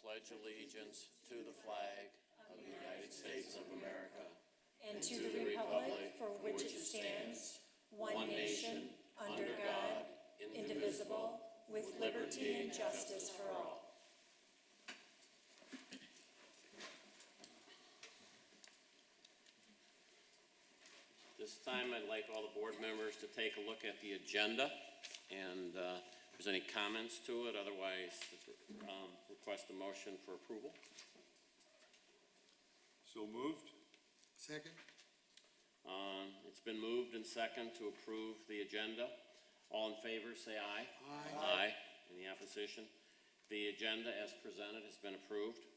pledge allegiance to the flag of the United States of America and to the republic for which it stands, one nation, under God, indivisible, with liberty and justice for all. This time, I'd like all the board members to take a look at the agenda, and if there's any comments to it, otherwise, request a motion for approval. So moved. Second? It's been moved and second to approve the agenda. All in favor, say aye. Aye. Aye. Any opposition? The agenda as presented has been approved.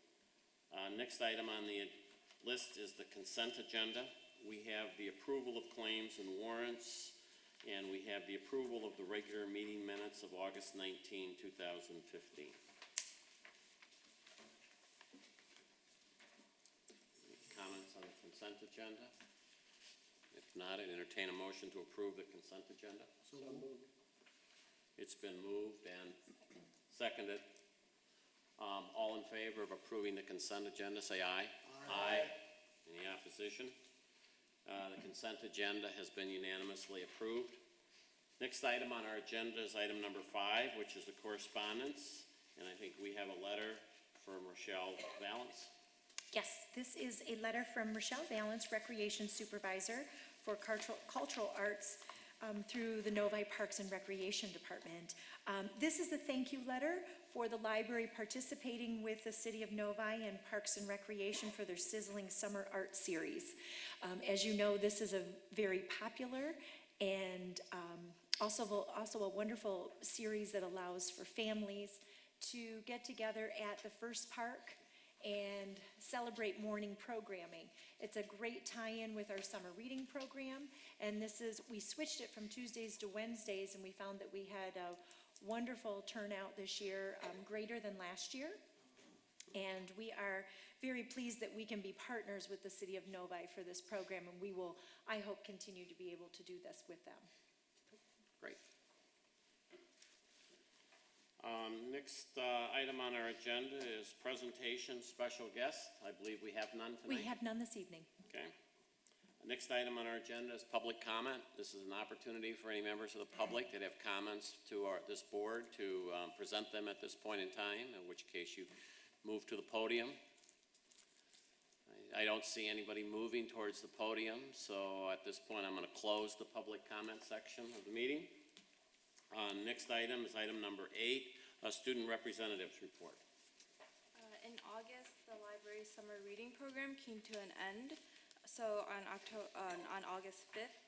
Next item on the list is the consent agenda. We have the approval of claims and warrants, and we have the approval of the regular meeting minutes of August 19, 2015. Comments on the consent agenda? If not, I'd entertain a motion to approve the consent agenda. So moved. It's been moved and seconded. All in favor of approving the consent agenda, say aye. Aye. Any opposition? The consent agenda has been unanimously approved. Next item on our agenda is item number 5, which is the correspondence. And I think we have a letter from Rochelle Valance. Yes, this is a letter from Rochelle Valance, Recreation Supervisor for Cultural Arts through the Novi Parks and Recreation Department. This is a thank you letter for the library participating with the City of Novi and Parks and Recreation for their Sizzling Summer Art Series. As you know, this is a very popular and also a wonderful series that allows for families to get together at the first park and celebrate morning programming. It's a great tie-in with our summer reading program, and we switched it from Tuesdays to Wednesdays, and we found that we had a wonderful turnout this year, greater than last year. And we are very pleased that we can be partners with the City of Novi for this program, and we will, I hope, continue to be able to do this with them. Great. Next item on our agenda is presentation, special guest. I believe we have none tonight. We have none this evening. Okay. Next item on our agenda is public comment. This is an opportunity for any members of the public that have comments to this board to present them at this point in time, in which case you move to the podium. I don't see anybody moving towards the podium, so at this point I'm going to close the public comment section of the meeting. Next item is item number 8, a student representatives report. In August, the library's summer reading program came to an end. So on August 5th,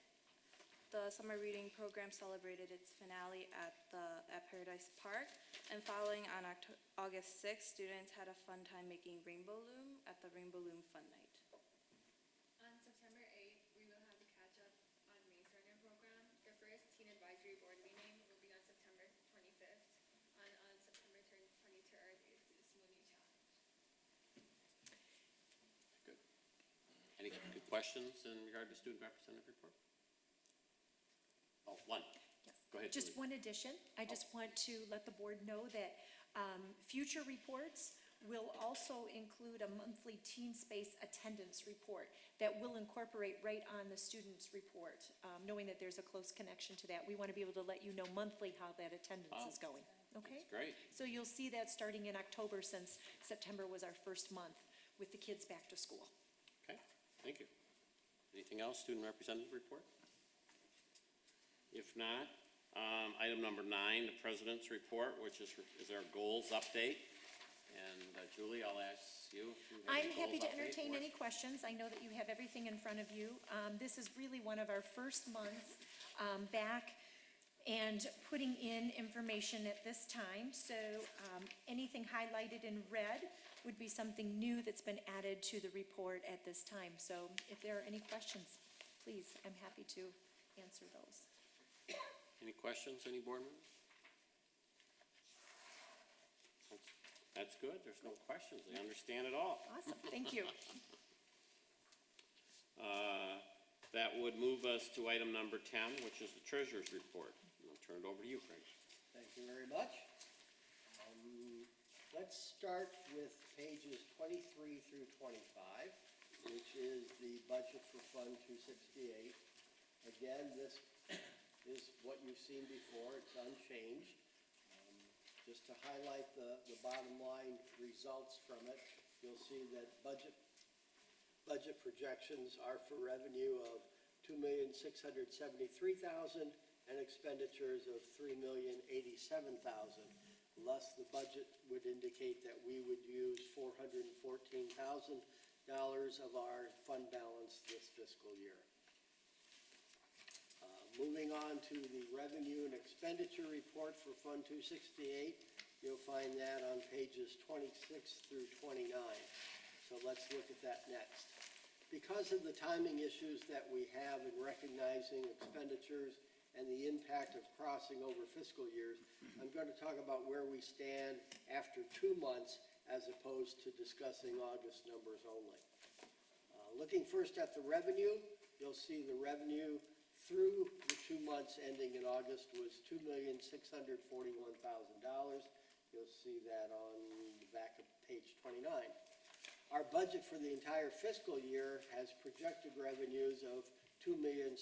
the summer reading program celebrated its finale at Paradise Park. And following on August 6th, students had a fun time making Rainbow Loom at the Rainbow Loom Fun Night. On September 8th, we will have the catch-up on Maze Runner program. The first Teen Advisory Board meeting will be on September 25th. On September 23rd is the Smoothie Challenge. Good. Any good questions in regard to student representative report? Oh, one. Yes. Go ahead, Just Julie. one addition. I just want to let the board know that future reports will also include a monthly Teen Space attendance report that will incorporate right on the student's report, knowing that there's a close connection to that. We want to be able to let you know monthly how that attendance is going. Okay? That's great. So you'll see that starting in October, since September was our first month with the kids back to school. Okay, thank you. Anything else, student representative report? If not, item number 9, the president's report, which is our goals update. And Julie, I'll ask you. If you have I'm any happy goals to update entertain for us. any questions. I know that you have everything in front of you. This is really one of our first months back and putting in information at this time. So anything highlighted in red would be something new that's been added to the report at this time. So if there are any questions, please, I'm happy to answer those. Any questions, any board members? That's good, there's no questions, they understand it all. Awesome, thank you. That would move us to item number 10, which is the treasurer's report. I'll turn it over to you, Frank. Thank you very much. Let's start with pages 23 through 25, which is the budget for Fund 268. Again, this is what you've seen before, it's unchanged. Just to highlight the bottom line results from it, you'll see that budget projections are for revenue of $2,673,000 and expenditures of $3,087,000. Thus, the budget would indicate that we would use $414,000 of our fund balance this fiscal year. Moving on to the revenue and expenditure report for Fund 268, you'll find that on pages 26 through 29. So let's look at that next. Because of the timing issues that we have in recognizing expenditures and the impact of crossing over fiscal years, I'm going to talk about where we stand after 2 months as opposed to discussing August numbers only. Looking first at the revenue, you'll see the revenue through the 2 months ending in August was $2,641,000. You'll see that on the back of page 29. Our budget for the entire fiscal year has projected revenues of $2,673,000.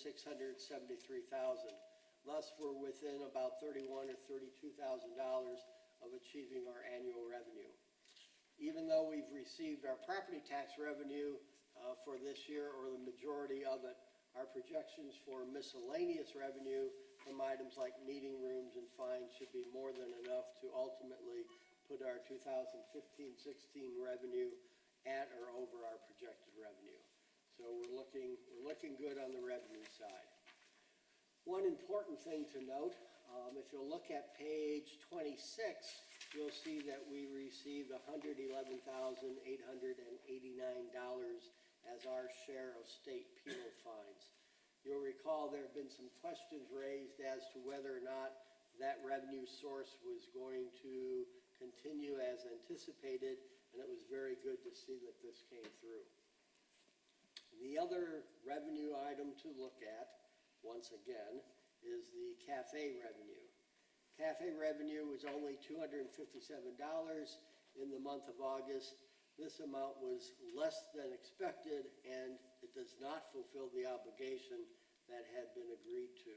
Thus, we're within about $31,000 or $32,000 of achieving our annual revenue. Even though we've received our property tax revenue for this year, or the majority of it, our projections for miscellaneous revenue from items like meeting rooms and fines should be more than enough to ultimately put our 2015-16 revenue at or over our projected revenue. So we're looking good on the revenue side. One important thing to note, if you'll look at page 26, you'll see that we received $111,889 as our share of state penal fines. You'll recall there have been some questions raised as to whether or not that revenue source was going to continue as anticipated, and it was very good to see that this came through. The other revenue item to look at, once again, is the cafe revenue. Cafe revenue was only $257 in the month of August. This amount was less than expected, and it does not fulfill the obligation that had been agreed to.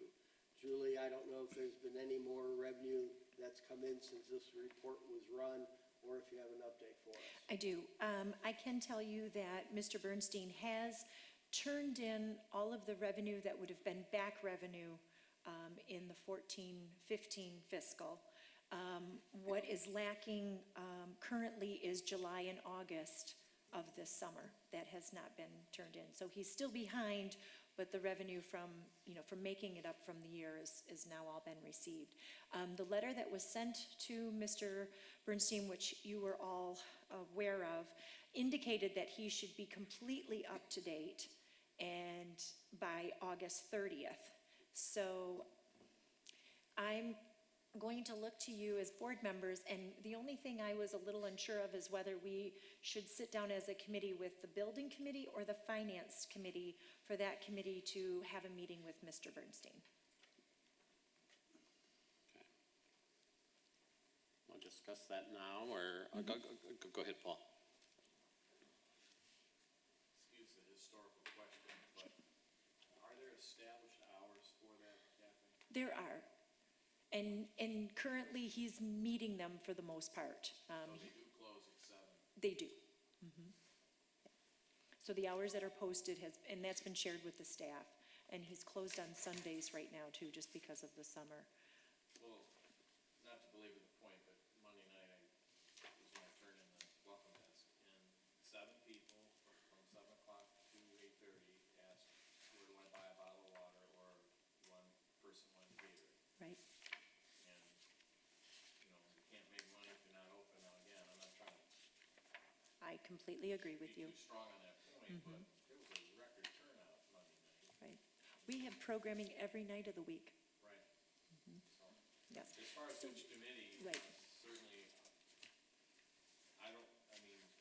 Julie, I don't know if there's been any more revenue that's come in since this report was run, or if you have an update for us. I do. I can tell you that Mr. Bernstein has turned in all of the revenue that would have been back revenue in the 14-15 fiscal. What is lacking currently is July and August of this summer. That has not been turned in. So he's still behind, but the revenue from making it up from the year is now all been received. The letter that was sent to Mr. Bernstein, which you were all aware of, indicated that he should be completely up to date and by August 30th. So I'm going to look to you as board members, and the only thing I was a little unsure of is whether we should sit down as a committee with the building committee or the finance committee for that committee to have a meeting with Mr. Bernstein. Okay. We'll discuss that now, or go ahead, Paul. Excuse the historical question, but are there established hours for that cafe? There are. And currently, he's meeting them for the most part. So they do close at 7? They do. So the hours that are posted and that's been shared with the staff. And he's closed on Sundays right now too, just because of the summer. Well, not to belabor the point, but Monday night it was my turn in the welcome desk, and 7 people from 7 o'clock to 8:30 asked, where do I buy a bottle of water, or one person wanted Gatorade. Right. And, you can't make money if you're not open. Now, again, I'm not trying to I completely agree with be you. too strong on that point, but it was a record turnout Monday night. Right. We have programming every night of the week. Right. So, Yes. as far as which committee, Right. certainly,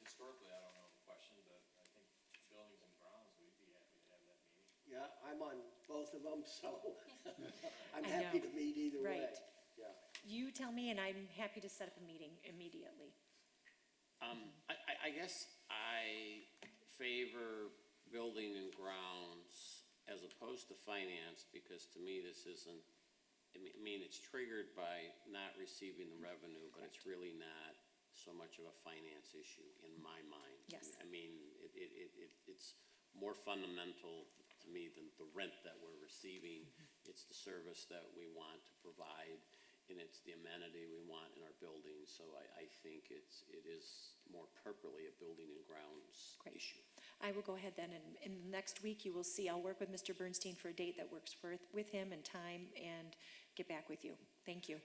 historically, I don't know the question, but I think buildings and grounds, we'd be happy to have that meeting. Yeah, I'm on both of them, so I'm I happy know. to meet either way. Right. Yeah. You tell me, and I'm happy to set up a meeting immediately. I guess I favor building and grounds as opposed to finance, because to me, this isn't, I mean, it's triggered by not receiving the revenue, but it's really not so much of a finance issue in my mind. Yes. I mean, it's more fundamental to me than the rent that we're receiving. It's the service that we want to provide, and it's the amenity we want in our buildings. So I think it is more appropriately a building and grounds Great. issue. I will go ahead then, and in the next week, you will see, I'll work with Mr. Bernstein for a date that works with him and time, and get back with you. Thank you.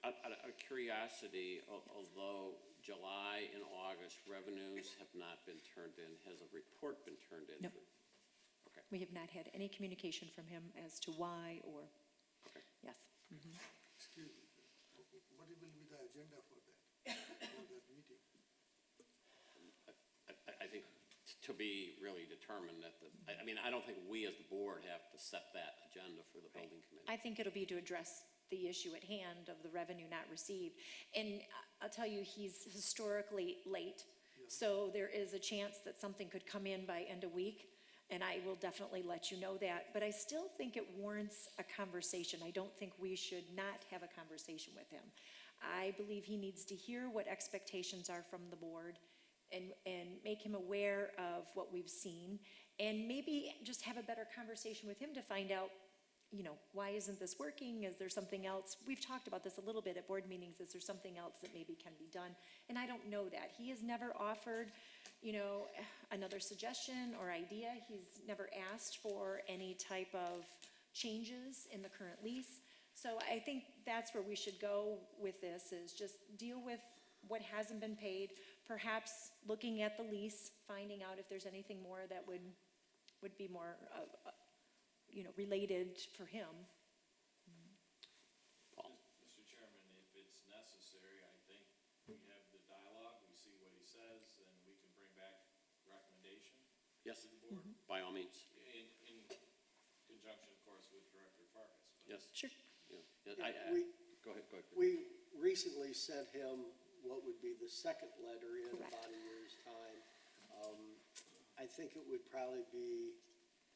Out of curiosity, although July and August revenues have not been turned in, has a report been turned in? No. Okay, We have not had any communication from him as to why or, okay. yes. Excuse me, what will be the agenda for that meeting? I think to be really determined that I mean, I don't think we as the board have to set that agenda for the building committee. I think it'll be to address the issue at hand of the revenue not received. And I'll tell you, he's historically late. So there is a chance that something could come in by end of week, and I will definitely let you know that. But I still think it warrants a conversation. I don't think we should not have a conversation with him. I believe he needs to hear what expectations are from the board and make him aware of what we've seen, and maybe just have a better conversation with him to find out, you know, why isn't this working? Is there something else? We've talked about this a little bit at board meetings. Is there something else that maybe can be done? And I don't know that. He has never offered, you know, another suggestion or idea. He's never asked for any type of changes in the current lease. So I think that's where we should go with this, is just deal with what hasn't been paid, perhaps looking at the lease, finding out if there's anything more that would be more, you know, related for him. Paul? Mr. Chairman, if it's necessary, I think we have the dialogue, we see what he says, and we can bring back recommendation Yes, to the board, by all means. in conjunction, of course, with Director Farkas. But Yes. Sure. Yeah. Go ahead. Chris. We recently sent him what would be the second letter in Correct. about a year's time. I think it would probably be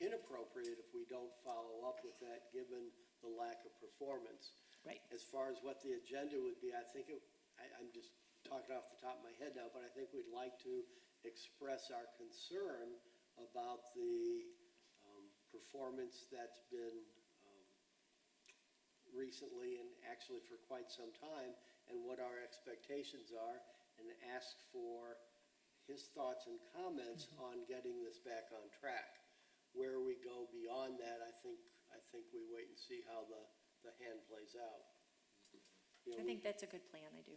inappropriate if we don't follow up with that, given the lack of performance. Right. As far as what the agenda would be, I think I'm just talking off the top of my head now, but I think we'd like to express our concern about the performance that's been recently and actually for quite some time, and what our expectations are, and ask for his thoughts and comments on getting this back on track. Where we go beyond that, I think we wait and see how the hand plays out. You know, I think that's a good plan, I do.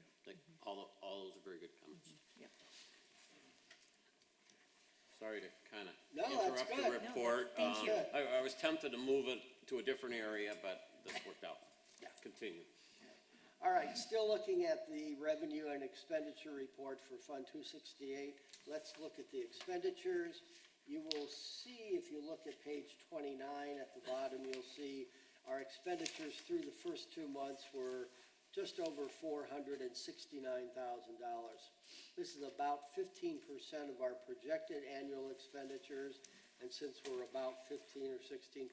All those are very good comments. Yep. Sorry to kind of No, that's interrupt the good. No, report. thank you. I was tempted to move it to a different area, but this worked out. Yeah. Continue. All right, still looking at the revenue and expenditure report for Fund 268. Let's look at the expenditures. You will see, if you look at page 29 at the bottom, you'll see our expenditures through the first 2 months were just over $469,000. This is about 15% of our projected annual expenditures, and since we're about 15 or 16%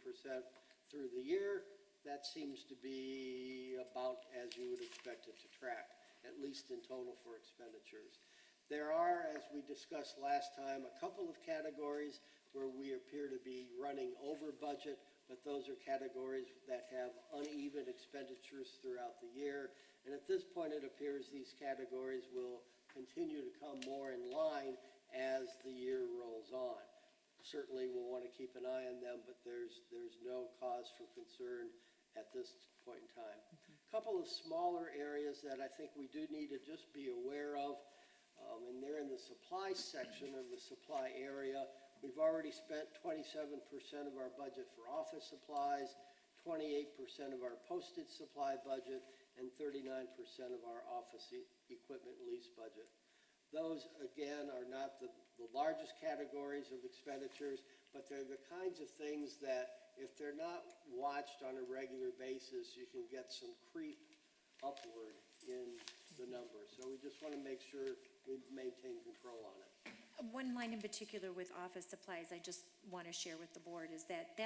through the year, that seems to be about as you would expect it to track, at least in total for expenditures. There are, as we discussed last time, a couple of categories where we appear to be running over budget, but those are categories that have uneven expenditures throughout the year. And at this point, it appears these categories will continue to come more in line as the year rolls on. Certainly, we'll want to keep an eye on them, but there's no cause for concern at this point in time. A couple of smaller areas that I think we do need to just be aware of, and they're in the supply section of the supply area. We've already spent 27% of our budget for office supplies, 28% of our postage supply budget, and 39% of our office equipment lease budget. Those, again, are not the largest categories of expenditures, but they're the kinds of things that, if they're not watched on a regular basis, you can get some creep upward in the numbers. So we just want to make sure we maintain control on it. One line in particular with office supplies I just want to share with the board is that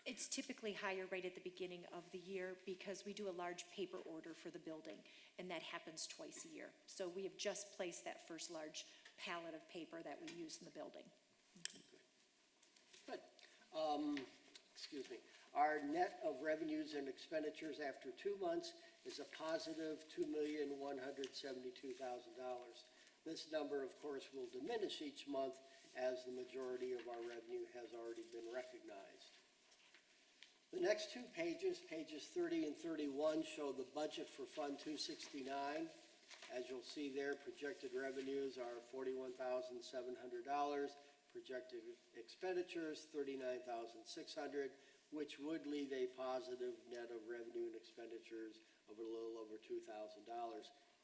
it's typically higher right at the beginning of the year because we do a large paper order for the building, and that happens twice a year. So we have just placed that first large pallet of paper that we use in the building. Good. Excuse me. Our net of revenues and expenditures after 2 months is a positive $2,172,000. This number, of course, will diminish each month as the majority of our revenue has already been recognized. The next 2 pages, pages 30 and 31, show the budget for Fund 269. As you'll see there, projected revenues are $41,700. Projected expenditures, $39,600, which would leave a positive net of revenue and expenditures of a little over $2,000,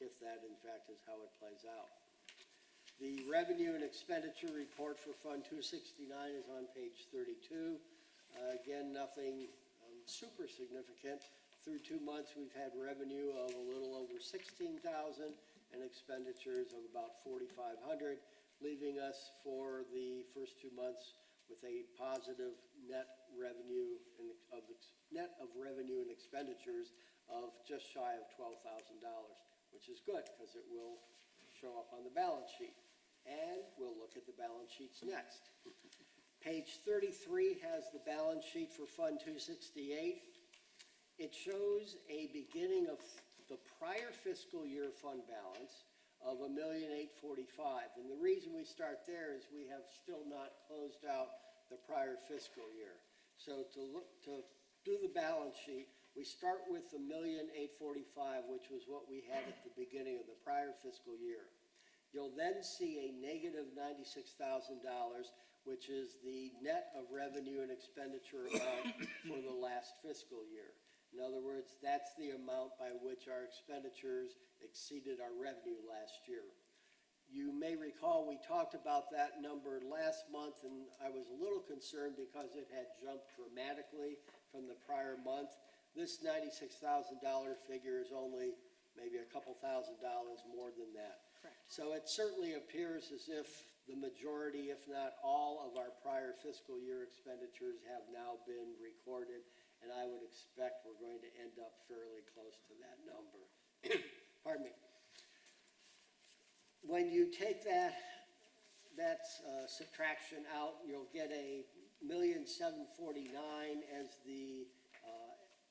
if that in fact is how it plays out. The revenue and expenditure report for Fund 269 is on page 32. Again, nothing super significant. Through 2 months, we've had revenue of a little over $16,000 and expenditures of about $4,500, leaving us for the first 2 months with a positive net of revenue and expenditures of just shy of $12,000, which is good because it will show up on the balance sheet. And we'll look at the balance sheets next. Page 33 has the balance sheet for Fund 268. It shows a beginning of the prior fiscal year fund balance of $1,845,000. And the reason we start there is we have still not closed out the prior fiscal year. So to do the balance sheet, we start with the $1,845,000, which was what we had at the beginning of the prior fiscal year. You'll then see a negative $96,000, which is the net of revenue and expenditure amount for the last fiscal year. In other words, that's the amount by which our expenditures exceeded our revenue last year. You may recall we talked about that number last month, and I was a little concerned because it had jumped dramatically from the prior month. This $96,000 figure is only maybe a couple $1,000 more than that. Correct. So it certainly appears as if the majority, if not all, of our prior fiscal year expenditures have now been recorded, and I would expect we're going to end up fairly close to that number. Pardon me. When you take that subtraction out, you'll get a $1,749,000 as the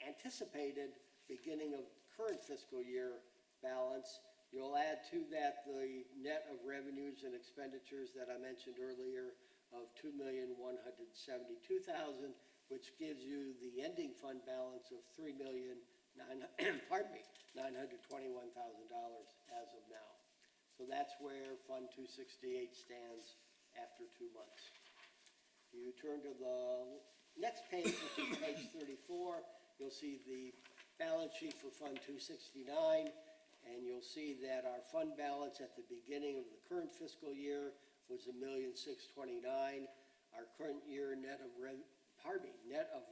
anticipated beginning of current fiscal year balance. You'll add to that the net of revenues and expenditures that I mentioned earlier of $2,172,000, which gives you the ending fund balance of $3,921,000 as of now. So that's where Fund 268 stands after 2 months. You turn to the next page, which is page 34, you'll see the balance sheet for Fund 269, and you'll see that our fund balance at the beginning of the current fiscal year was $1,629,000. Our current year net of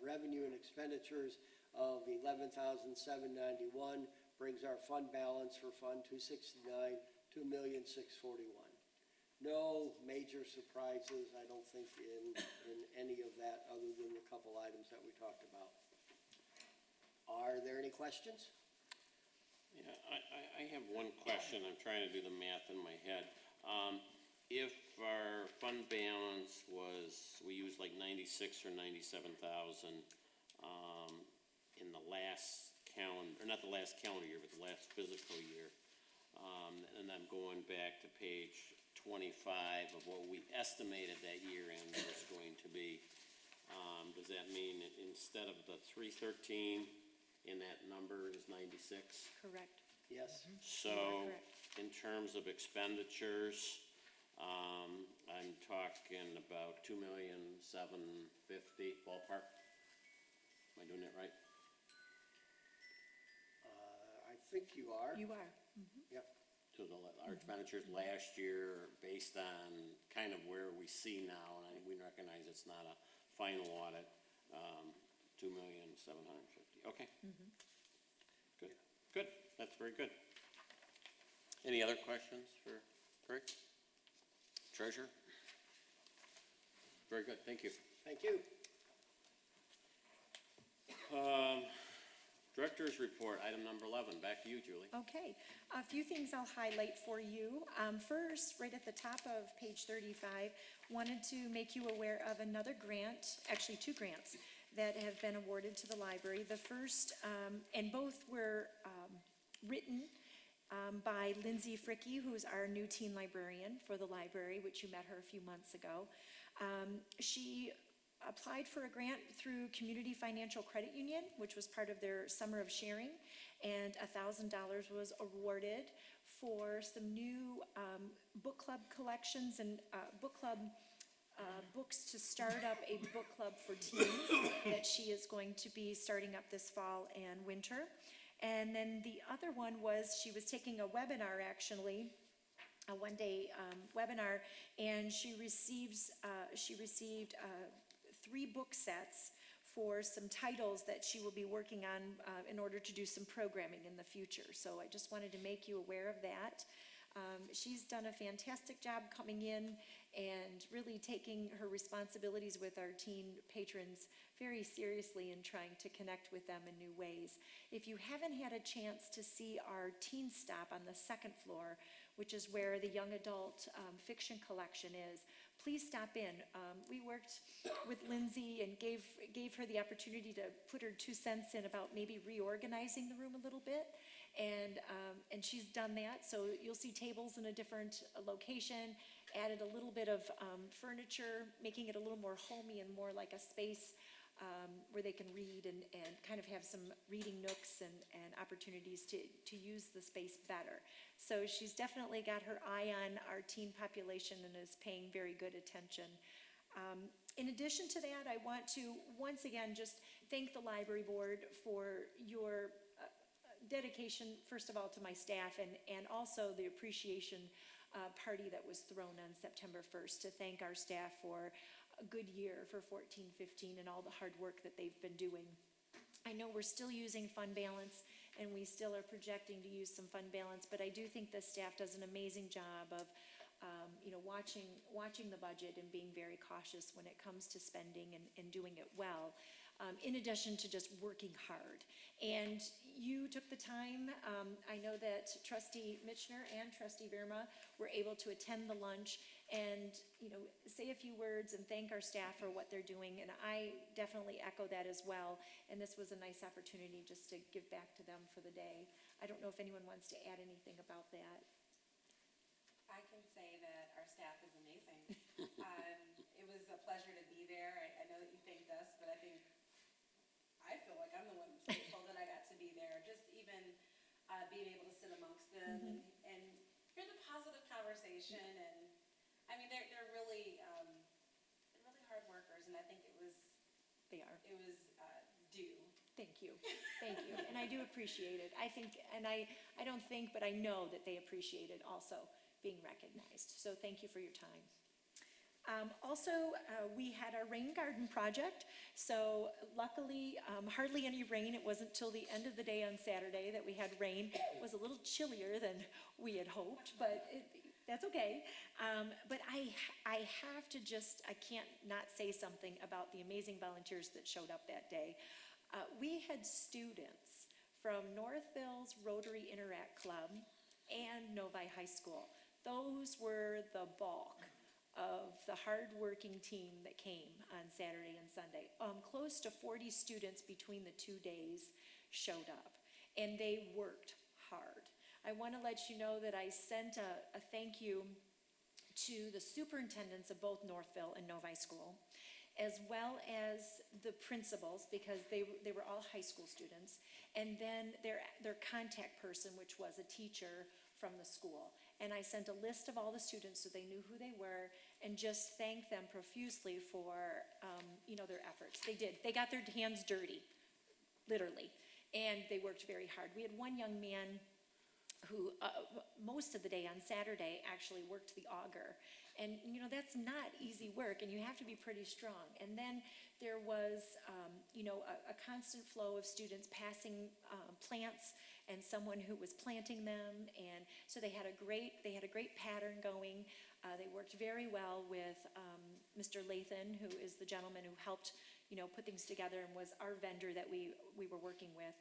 revenue and expenditures of $11,791 brings our fund balance for Fund 269 to $1,641,000. No major surprises, I don't think, in any of that other than the couple items that we talked about. Are there any questions? Yeah, I have one question. I'm trying to do the math in my head. If our fund balance was, we used like 96 or 97,000 in the last calendar, or not the last calendar year, but the last physical year, and I'm going back to page 25 of what we estimated that year end was going to be, does that mean that instead of the 313 in that number is 96? Correct. Yes. So, correct. in terms of expenditures, I'm talking about $2,750,000 ballpark. Am I doing that right? I think you are. You are. Yep. To our expenditures last year, based on kind of where we see now, and we recognize it's not a final audit, $2,750,000. Okay. Good. Good. That's very good. Any other questions for Great. Treasurer? Very good, thank you. Thank you. Director's report, item number 11, back to you, Julie. Okay, a few things I'll highlight for you. First, right at the top of page 35, wanted to make you aware of another grant, actually two grants, that have been awarded to the library. The first, and both were written by Lindsay Fricky, who's our new teen librarian for the library, which you met her a few months ago. She applied for a grant through Community Financial Credit Union, which was part of their Summer of Sharing, and $1,000 was awarded for some new book club collections and book club books to start up a book club for teens that she is going to be starting up this fall and winter. And then the other one was she was taking a webinar, actually, a one-day webinar, and she received 3 book sets for some titles that she will be working on in order to do some programming in the future. So I just wanted to make you aware of that. She's done a fantastic job coming in and really taking her responsibilities with our teen patrons very seriously and trying to connect with them in new ways. If you haven't had a chance to see our teen stop on the second floor, which is where the young adult fiction collection is, please stop in. We worked with Lindsay and gave her the opportunity to put her 2 cents in about maybe reorganizing the room a little bit. And she's done that, so you'll see tables in a different location, added a little bit of furniture, making it a little more homey and more like a space where they can read and kind of have some reading nooks and opportunities to use the space better. So she's definitely got her eye on our teen population and is paying very good attention. In addition to that, I want to once again just thank the library board for your dedication, first of all, to my staff, and also the appreciation party that was thrown on September 1st to thank our staff for a good year for 14-15 and all the hard work that they've been doing. I know we're still using fund balance, and we still are projecting to use some fund balance, but I do think the staff does an amazing job of watching the budget and being very cautious when it comes to spending and doing it well, in addition to just working hard. And you took the time, I know that Trustee Mitchner and Trustee Verma were able to attend the lunch and, say a few words and thank our staff for what they're doing, and I definitely echo that as well. And this was a nice opportunity just to give back to them for the day. I don't know if anyone wants to add anything about that. I can say that our staff is amazing. It was a pleasure to be there. I know that you thanked us, but I feel like I'm the one who's grateful that I got to be there. Just even being able to sit amongst them and hear the positive conversation. And I mean, they're really hard workers, and I think it was They are. due. Thank you, thank you, and I do appreciate it. I think, and I don't think, but I know that they appreciate it also, being recognized. So thank you for your time. Also, we had our rain garden project, so luckily, hardly any rain. It wasn't till the end of the day on Saturday that we had rain. It was a little chillier than we had hoped, but that's okay. But I have to I can't not say something about the amazing volunteers that showed up that day. We had students from Northville's Rotary Interact Club and Novi High School. Those were the bulk of the hard-working team that came on Saturday and Sunday. Close to 40 students between the 2 days showed up, and they worked hard. I want to let you know that I sent a thank you to the superintendents of both Northville and Novi School, as well as the principals, because they were all high school students, and then their contact person, which was a teacher from the school. And I sent a list of all the students so they knew who they were, and just thanked them profusely for their efforts. They did. They got their hands dirty, literally, and they worked very hard. We had one young man who most of the day on Saturday actually worked the auger, And, you know, that's not easy work, and you have to be pretty strong. And then there was, you know, a constant flow of students passing plants and someone who was planting them. And so they had a great pattern going. They worked very well with Mr. Lathan, who is the gentleman who helped, you know, put things together and was our vendor that we were working with.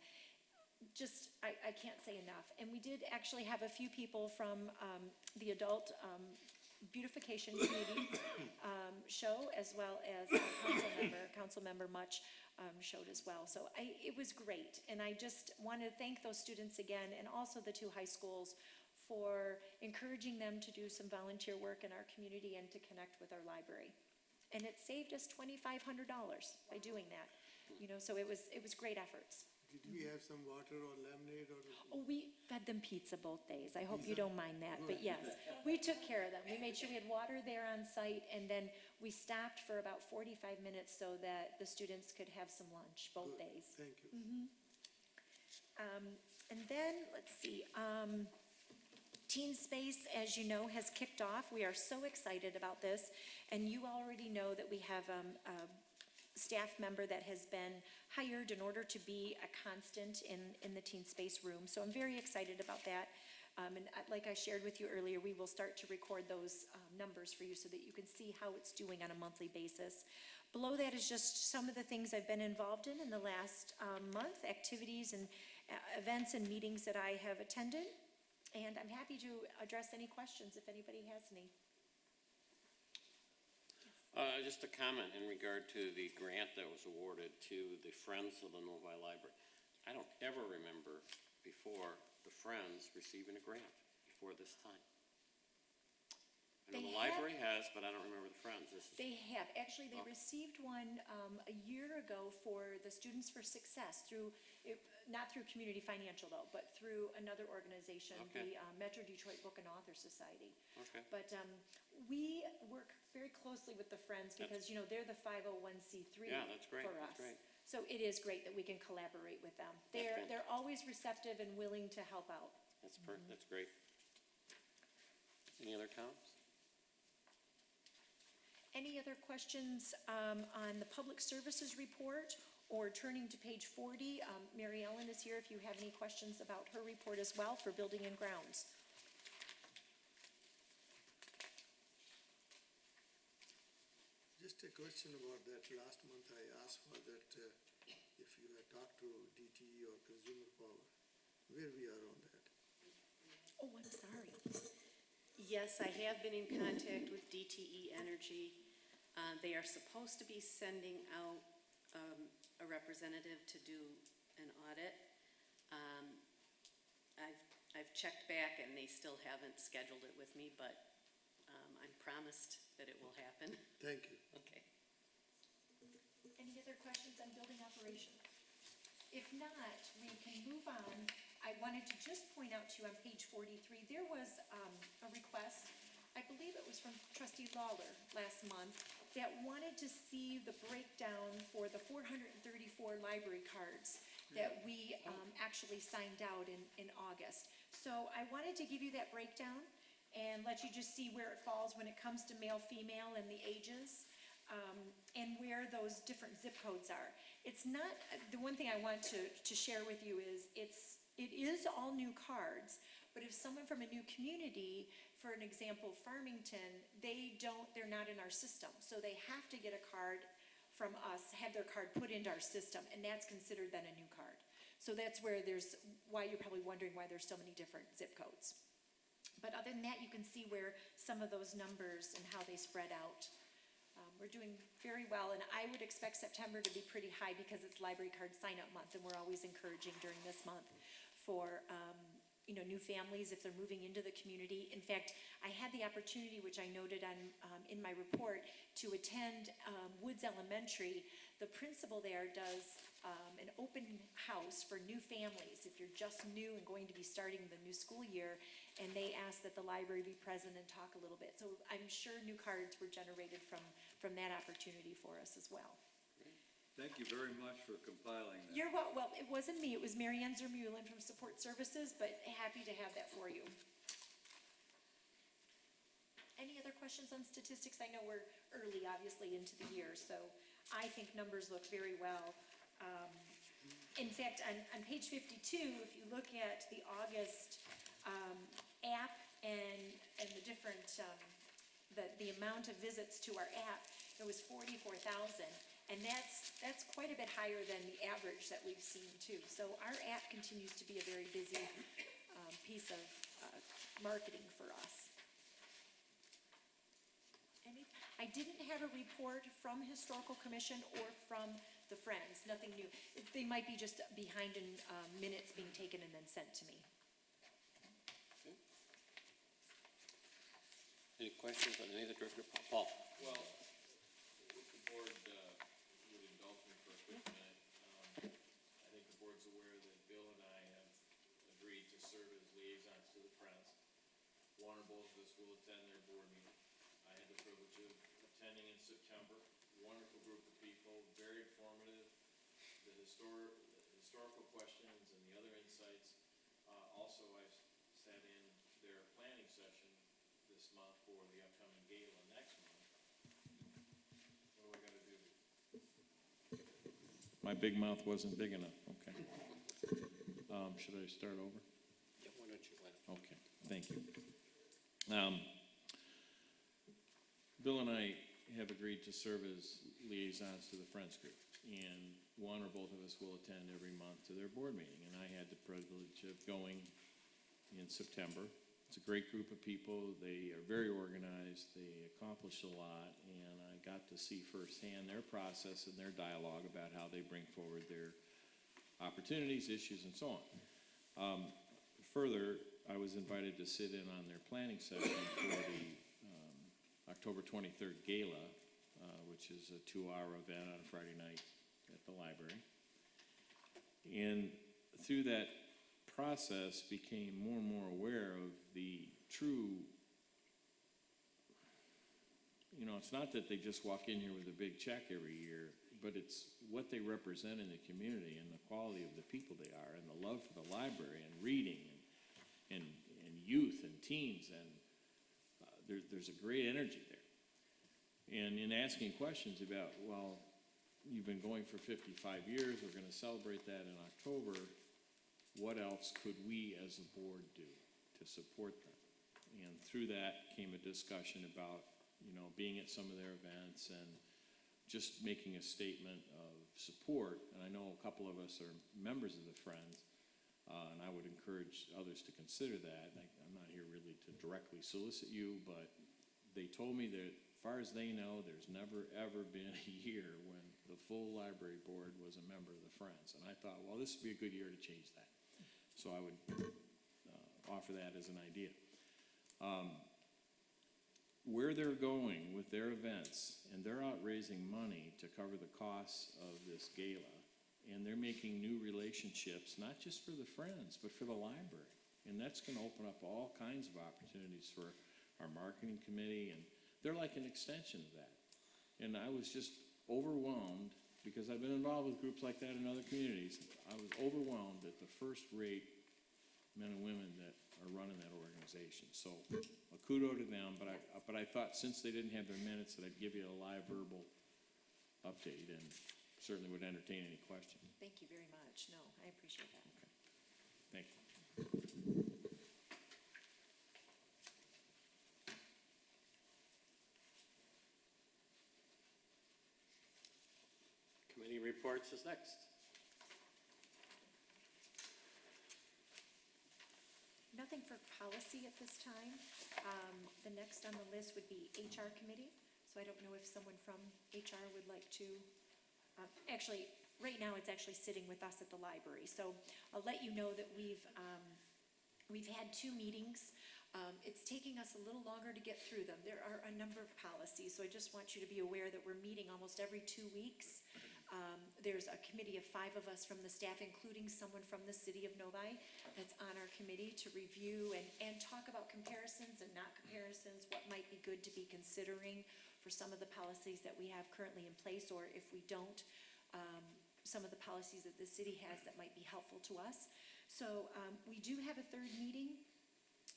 Just, I can't say enough. And we did actually have a few people from the adult beautification committee show, as well as council member Much showed as well. So it was great. And I just want to thank those students again, and also the two high schools, for encouraging them to do some volunteer work in our community and to connect with our library. And it saved us $2,500 by doing that. You know, so it was great efforts. Did we have some water or lemonade or? Oh, we fed them pizza both days. I hope you don't mind that, but yes, we took care of them. We made sure we had water there on site, and then we stopped for about 45 minutes so that the students could have some lunch both Good. days. Thank you. And then, let's see, Teen Space, as you know, has kicked off. We are so excited about this, and you already know that we have a staff member that has been hired in order to be a constant in the Teen Space room. So I'm very excited about that. And like I shared with you earlier, we will start to record those numbers for you so that you can see how it's doing on a monthly basis. Below that is just some of the things I've been involved in the last month, activities and events and meetings that I have attended. And I'm happy to address any questions if anybody has any. Just a comment in regard to the grant that was awarded to the Friends of the Novi Library. I don't ever remember before the Friends receiving a grant before this time. I know They the library has, but I don't remember the Friends. They have. Actually, they Okay. received one a year ago for the Students for Success through, not through Community Financial though, but through another organization, Okay. the Metro Detroit Book and Author Society. Okay. But we work very closely with the Friends because, you know, they're the 501c3 Yeah, that's great. for That's us. great. So it is great that we can collaborate with them. They're always receptive and willing to help out. That's great. Any other comments? Any other questions on the Public Services Report, or turning to page 40? Mary Ellen is here if you have any questions about her report as well for Building and Grounds. Just a question about that. Last month I asked for that, if you had talked to DTE or Consumer Power, where we are on that? Oh, I'm sorry. Yes, I have been in contact with DTE Energy. They are supposed to be sending out a representative to do an audit. I've checked back and they still haven't scheduled it with me, but I'm promised that it will happen. Thank you. Okay. Any other questions on building operations? If not, we can move on. I wanted to just point out to you on page 43, there was a request, I believe it was from trustee Lawler last month, that wanted to see the breakdown for the 434 library cards that we actually signed out in August. So I wanted to give you that breakdown and let you just see where it falls when it comes to male, female, and the ages, and where those different zip codes are. It's not, the one thing I want to share with you is it is all new cards, but if someone from a new community, for an example, Farmington, they're not in our system, so they have to get a card from us, have their card put into our system, and that's considered then a new card. So that's where why you're probably wondering why there's so many different zip codes. But other than that, you can see where some of those numbers and how they spread out. We're doing very well, and I would expect September to be pretty high because it's Library Card Sign-Up Month, and we're always encouraging during this month for new families if they're moving into the community. In fact, I had the opportunity, which I noted in my report, to attend Woods Elementary. The principal there does an open house for new families if you're just new and going to be starting the new school year, and they asked that the library be present and talk a little bit. So I'm sure new cards were generated from that opportunity for us as well. Thank you very much for compiling that. You're well, it wasn't me, it was Mary Ann Zermulin from Support Services, but happy to have that for you. Any other questions on statistics? I know we're early, obviously, into the year, so I think numbers look very well. In fact, on page 52, if you look at the August app and the different, the amount of visits to our app, it was 44,000. And that's quite a bit higher than the average that we've seen too. So our app continues to be a very busy piece of marketing for us. I didn't have a report from Historical Commission or from the Friends, nothing new. They might be just behind in minutes being taken and then sent to me. Any questions on any of the director? Paul? Well, if the board would indulge me for a quick minute, I think the board's aware that Bill and I have agreed to serve as liaisons to the Friends. One or both of us will attend their board meeting. I had the privilege of attending in September. Wonderful group of people, very informative. The historical questions and the other insights. Also, I sat in their planning session this month for the upcoming gala next month. What do I gotta do? My big mouth wasn't big enough, okay. Should I start over? Yeah, why don't you let? Okay, thank you. Bill and I have agreed to serve as liaisons to the Friends Group, and one or both of us will attend every month to their board meeting, and I had the privilege of going in September. It's a great group of people. They are very organized. They accomplish a lot, and I got to see firsthand their process and their dialogue about how they bring forward their opportunities, issues, and so on. Further, I was invited to sit in on their planning session for the October 23rd Gala, which is a 2-hour event on a Friday night at the library. And through that process, became more and more aware of the true, it's not that they just walk in here with a big check every year, but it's what they represent in the community and the quality of the people they are and the love for the library and reading and youth and teens, and there's a great energy there. And in asking questions about, well, you've been going for 55 years, we're going to celebrate that in October, what else could we as a board do to support them? And through that came a discussion about, being at some of their events and just making a statement of support. And I know a couple of us are members of the Friends, and I would encourage others to consider that. I'm not here really to directly solicit you, but they told me that as far as they know, there's never ever been a year when the full library board was a member of the Friends. And I thought, well, this would be a good year to change that. So I would offer that as an idea. Where they're going with their events, and they're out raising money to cover the costs of this gala, and they're making new relationships, not just for the Friends, but for the library. And that's going to open up all kinds of opportunities for our marketing committee, and they're like an extension of that. And I was just overwhelmed, because I've been involved with groups like that in other communities. I was overwhelmed at the first-rate men and women that are running that organization. So a kudo to them, but I thought since they didn't have their minutes that I'd give you a live verbal update, and certainly would entertain any questions. Thank you very much. No, I appreciate that. Thank you. Committee reports is next. Nothing for policy at this time. The next on the list would be HR committee. So I don't know if someone from HR would like to, actually, right now it's actually sitting with us at the library. So I'll let you know that we've had 2 meetings. It's taking us a little longer to get through them. There are a number of policies, so I just want you to be aware that we're meeting almost every 2 weeks. There's a committee of 5 of us from the staff, including someone from the city of Novi, that's on our committee to review and talk about comparisons and not comparisons, what might be good to be considering for some of the policies that we have currently in place, or if we don't, some of the policies that the city has that might be helpful to us. So we do have a 3rd meeting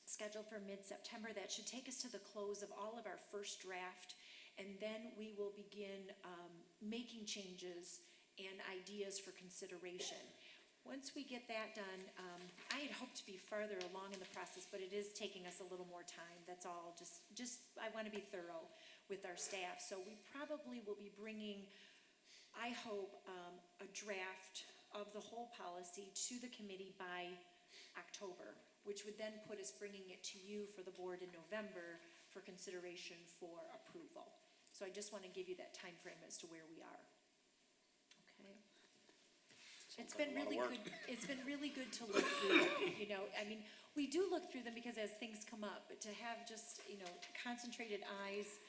scheduled for mid-September. That should take us to the close of all of our first draft, and then we will begin making changes and ideas for consideration. Once we get that done, I had hoped to be farther along in the process, but it is taking us a little more time. That's all, just I want to be thorough with our staff. So we probably will be bringing, I hope, a draft of the whole policy to the committee by October, which would then put us bringing it to you for the board in November for consideration for approval. So I just want to give you that time frame as to where we are. Okay? It's like been a lot of really work. good, it's been really good to look through them, you know, I mean, we do look through them because as things come up, but to have just, you know, concentrated eyes,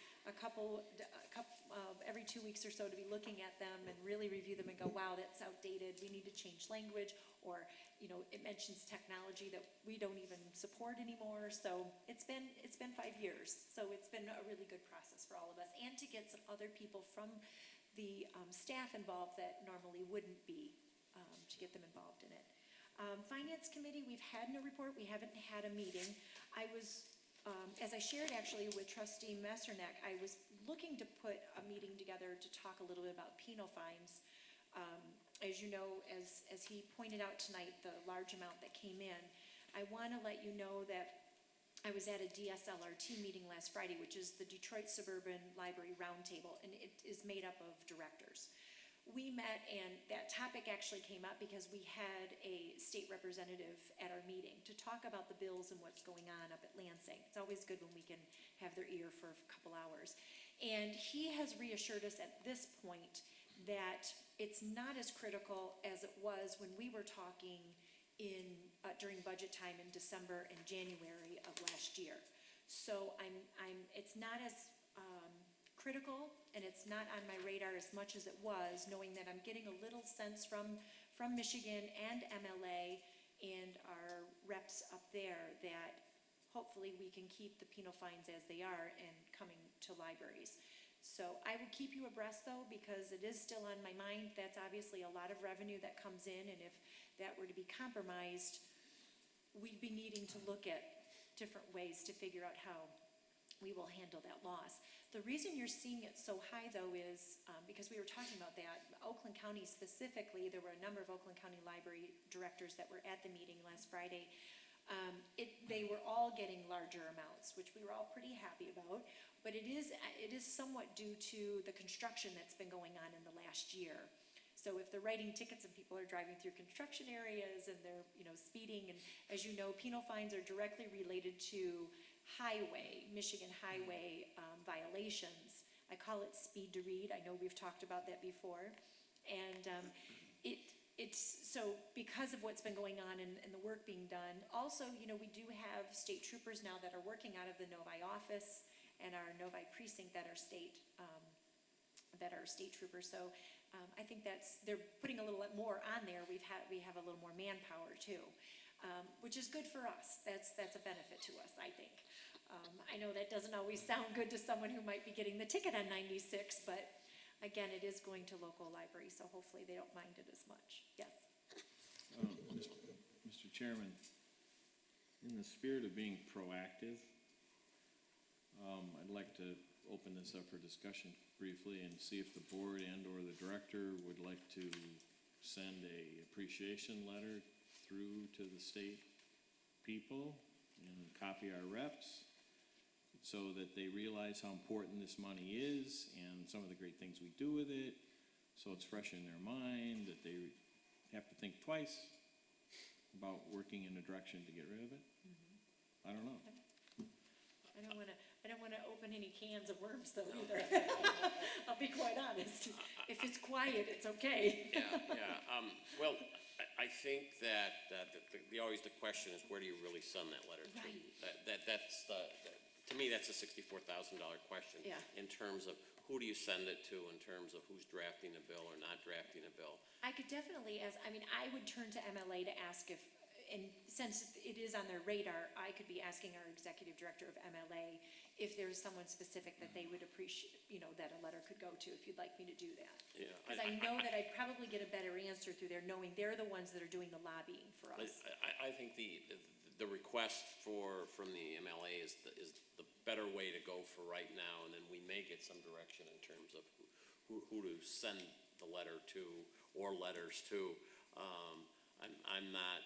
every 2 weeks or so to be looking at them and really review them and go, wow, that's outdated, we need to change language, or, you know, it mentions technology that we don't even support anymore, so it's been 5 years, so it's been a really good process for all of us, and to get some other people from the staff involved that normally wouldn't be, to get them involved in it. Finance Committee, we've had no report, we haven't had a meeting. I was, as I shared actually with Trustee Messerneck, I was looking to put a meeting together to talk a little bit about penal fines. As you know, as he pointed out tonight, the large amount that came in. I want to let you know that I was at a DSLRT meeting last Friday, which is the Detroit Suburban Library Roundtable, and it is made up of directors. We met, and that topic actually came up because we had a state representative at our meeting to talk about the bills and what's going on up at Lansing. It's always good when we can have their ear for a couple hours. And he has reassured us at this point that it's not as critical as it was when we were talking during budget time in December and January of last year. So it's not as critical, and it's not on my radar as much as it was, knowing that I'm getting a little sense from Michigan and MLA and our reps up there that hopefully we can keep the penal fines as they are and coming to libraries. So I will keep you abreast though, because it is still on my mind. That's obviously a lot of revenue that comes in, and if that were to be compromised, we'd be needing to look at different ways to figure out how we will handle that loss. The reason you're seeing it so high though is because we were talking about that, Oakland County specifically, there were a number of Oakland County library directors that were at the meeting last Friday. They were all getting larger amounts, which we were all pretty happy about, but it is somewhat due to the construction that's been going on in the last year. So if they're writing tickets and people are driving through construction areas and they're, you know, speeding, and as you know, penal fines are directly related to Michigan highway violations. I call it speed to read. I know we've talked about that before. And it's so because of what's been going on and the work being done, also, you know, we do have state troopers now that are working out of the Novi office and our Novi precinct that are state troopers. So I think they're putting a little more on there. We have a little more manpower too. Which is good for us. That's a benefit to us, I think. I know that doesn't always sound good to someone who might be getting the ticket on 96, but again, it is going to local libraries, so hopefully they don't mind it as much. Yes? Mr. Chairman, in the spirit of being proactive, I'd like to open this up for discussion briefly and see if the board and/or the director would like to send a appreciation letter through to the state people and copy our reps so that they realize how important this money is and some of the great things we do with it, so it's fresh in their mind, that they have to think twice about working in a direction to get rid of it. I don't know. I don't wanna open any cans of worms though either. I'll be quite honest. If it's quiet, it's okay. Yeah. Well, I think that always the question is, where do you really send that letter to? Right. To me, that's a $64,000 question. Yeah. In terms of who do you send it to, in terms of who's drafting a bill or not drafting a bill. I could definitely I would turn to MLA to ask if, and since it is on their radar, I could be asking our executive director of MLA if there's someone specific that they would appreciate, you know, that a letter could go to, if you'd like me to do that. Yeah. Because I know that I'd probably get a better answer through there, knowing they're the ones that are doing the lobbying for us. I think the request from the MLA is the better way to go for right now, and then we may get some direction in terms of who to send the letter to, or letters to. I'm not,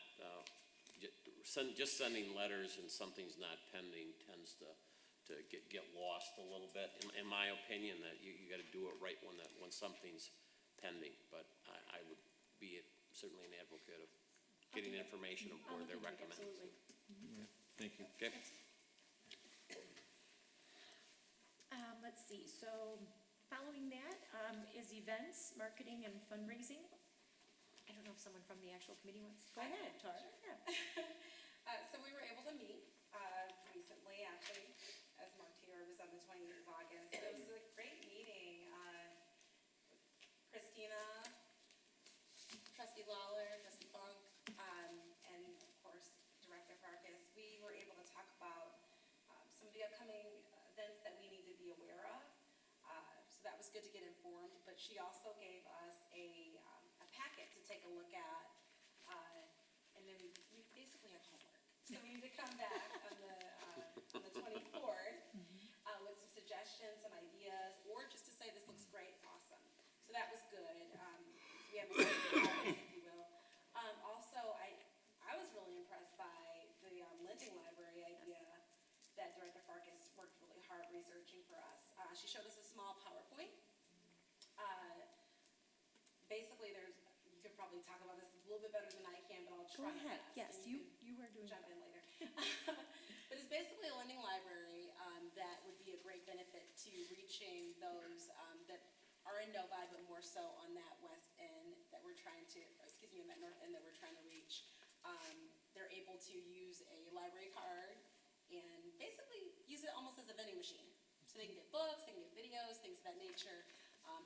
just sending letters and something's not pending tends to get lost a little bit, in my opinion, that you gotta do it right when something's pending, but I would be certainly an advocate of getting information of where they're recommending. Absolutely. Thank you. Okay, Let's see, so following that is events, marketing, and fundraising. I don't know if someone from the actual committee wants, go ahead, Tara. Yeah. So we were able to meet, recently, actually, as Mark Taylor was on the 28th of August. It was a great meeting. Christina, Trustee Lawler, Trustee Funk, and of course, Director Farkas. We were able to talk about some of the upcoming events that we need to be aware of. So that was good to get informed, but she also gave us a packet to take a look at, and then we basically have homework. So we need to come back on the 24th with some suggestions, some ideas, or just to say this looks great, awesome. So that was good. We have a lot of ideas, if you will. Also, I was really impressed by the lending library idea that Director Farkas worked really hard researching for us. She showed us a small PowerPoint. Basically, you could probably talk about this a little bit better than I can, but I'll Go try my ahead, best, yes, and you can were doing jump that. in later. But it's basically a lending library that would be a great benefit to reaching those that are in Novi, but more so on that west end that we're trying to, in that north end that we're trying to reach. They're able to use a library card and basically use it almost as a vending machine. So they can get books, they can get videos, things of that nature.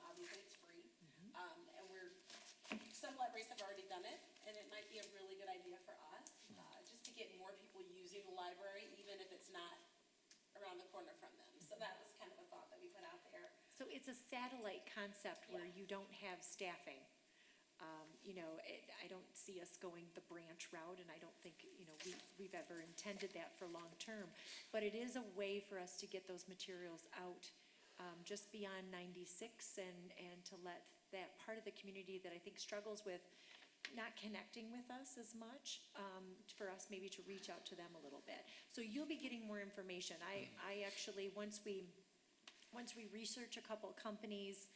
Obviously, it's free. And some libraries have already done it, and it might be a really good idea for us, just to get more people using the library, even if it's not around the corner from them. So that was kind of a thought that we put out there. So it's a satellite concept where Yeah. you don't have staffing. I don't see us going the branch route, and I don't think, we've ever intended that for long-term. But it is a way for us to get those materials out just beyond 96 and to let that part of the community that I think struggles with not connecting with us as much, for us maybe to reach out to them a little bit. So you'll be getting more information. I actually, once we research a couple companies,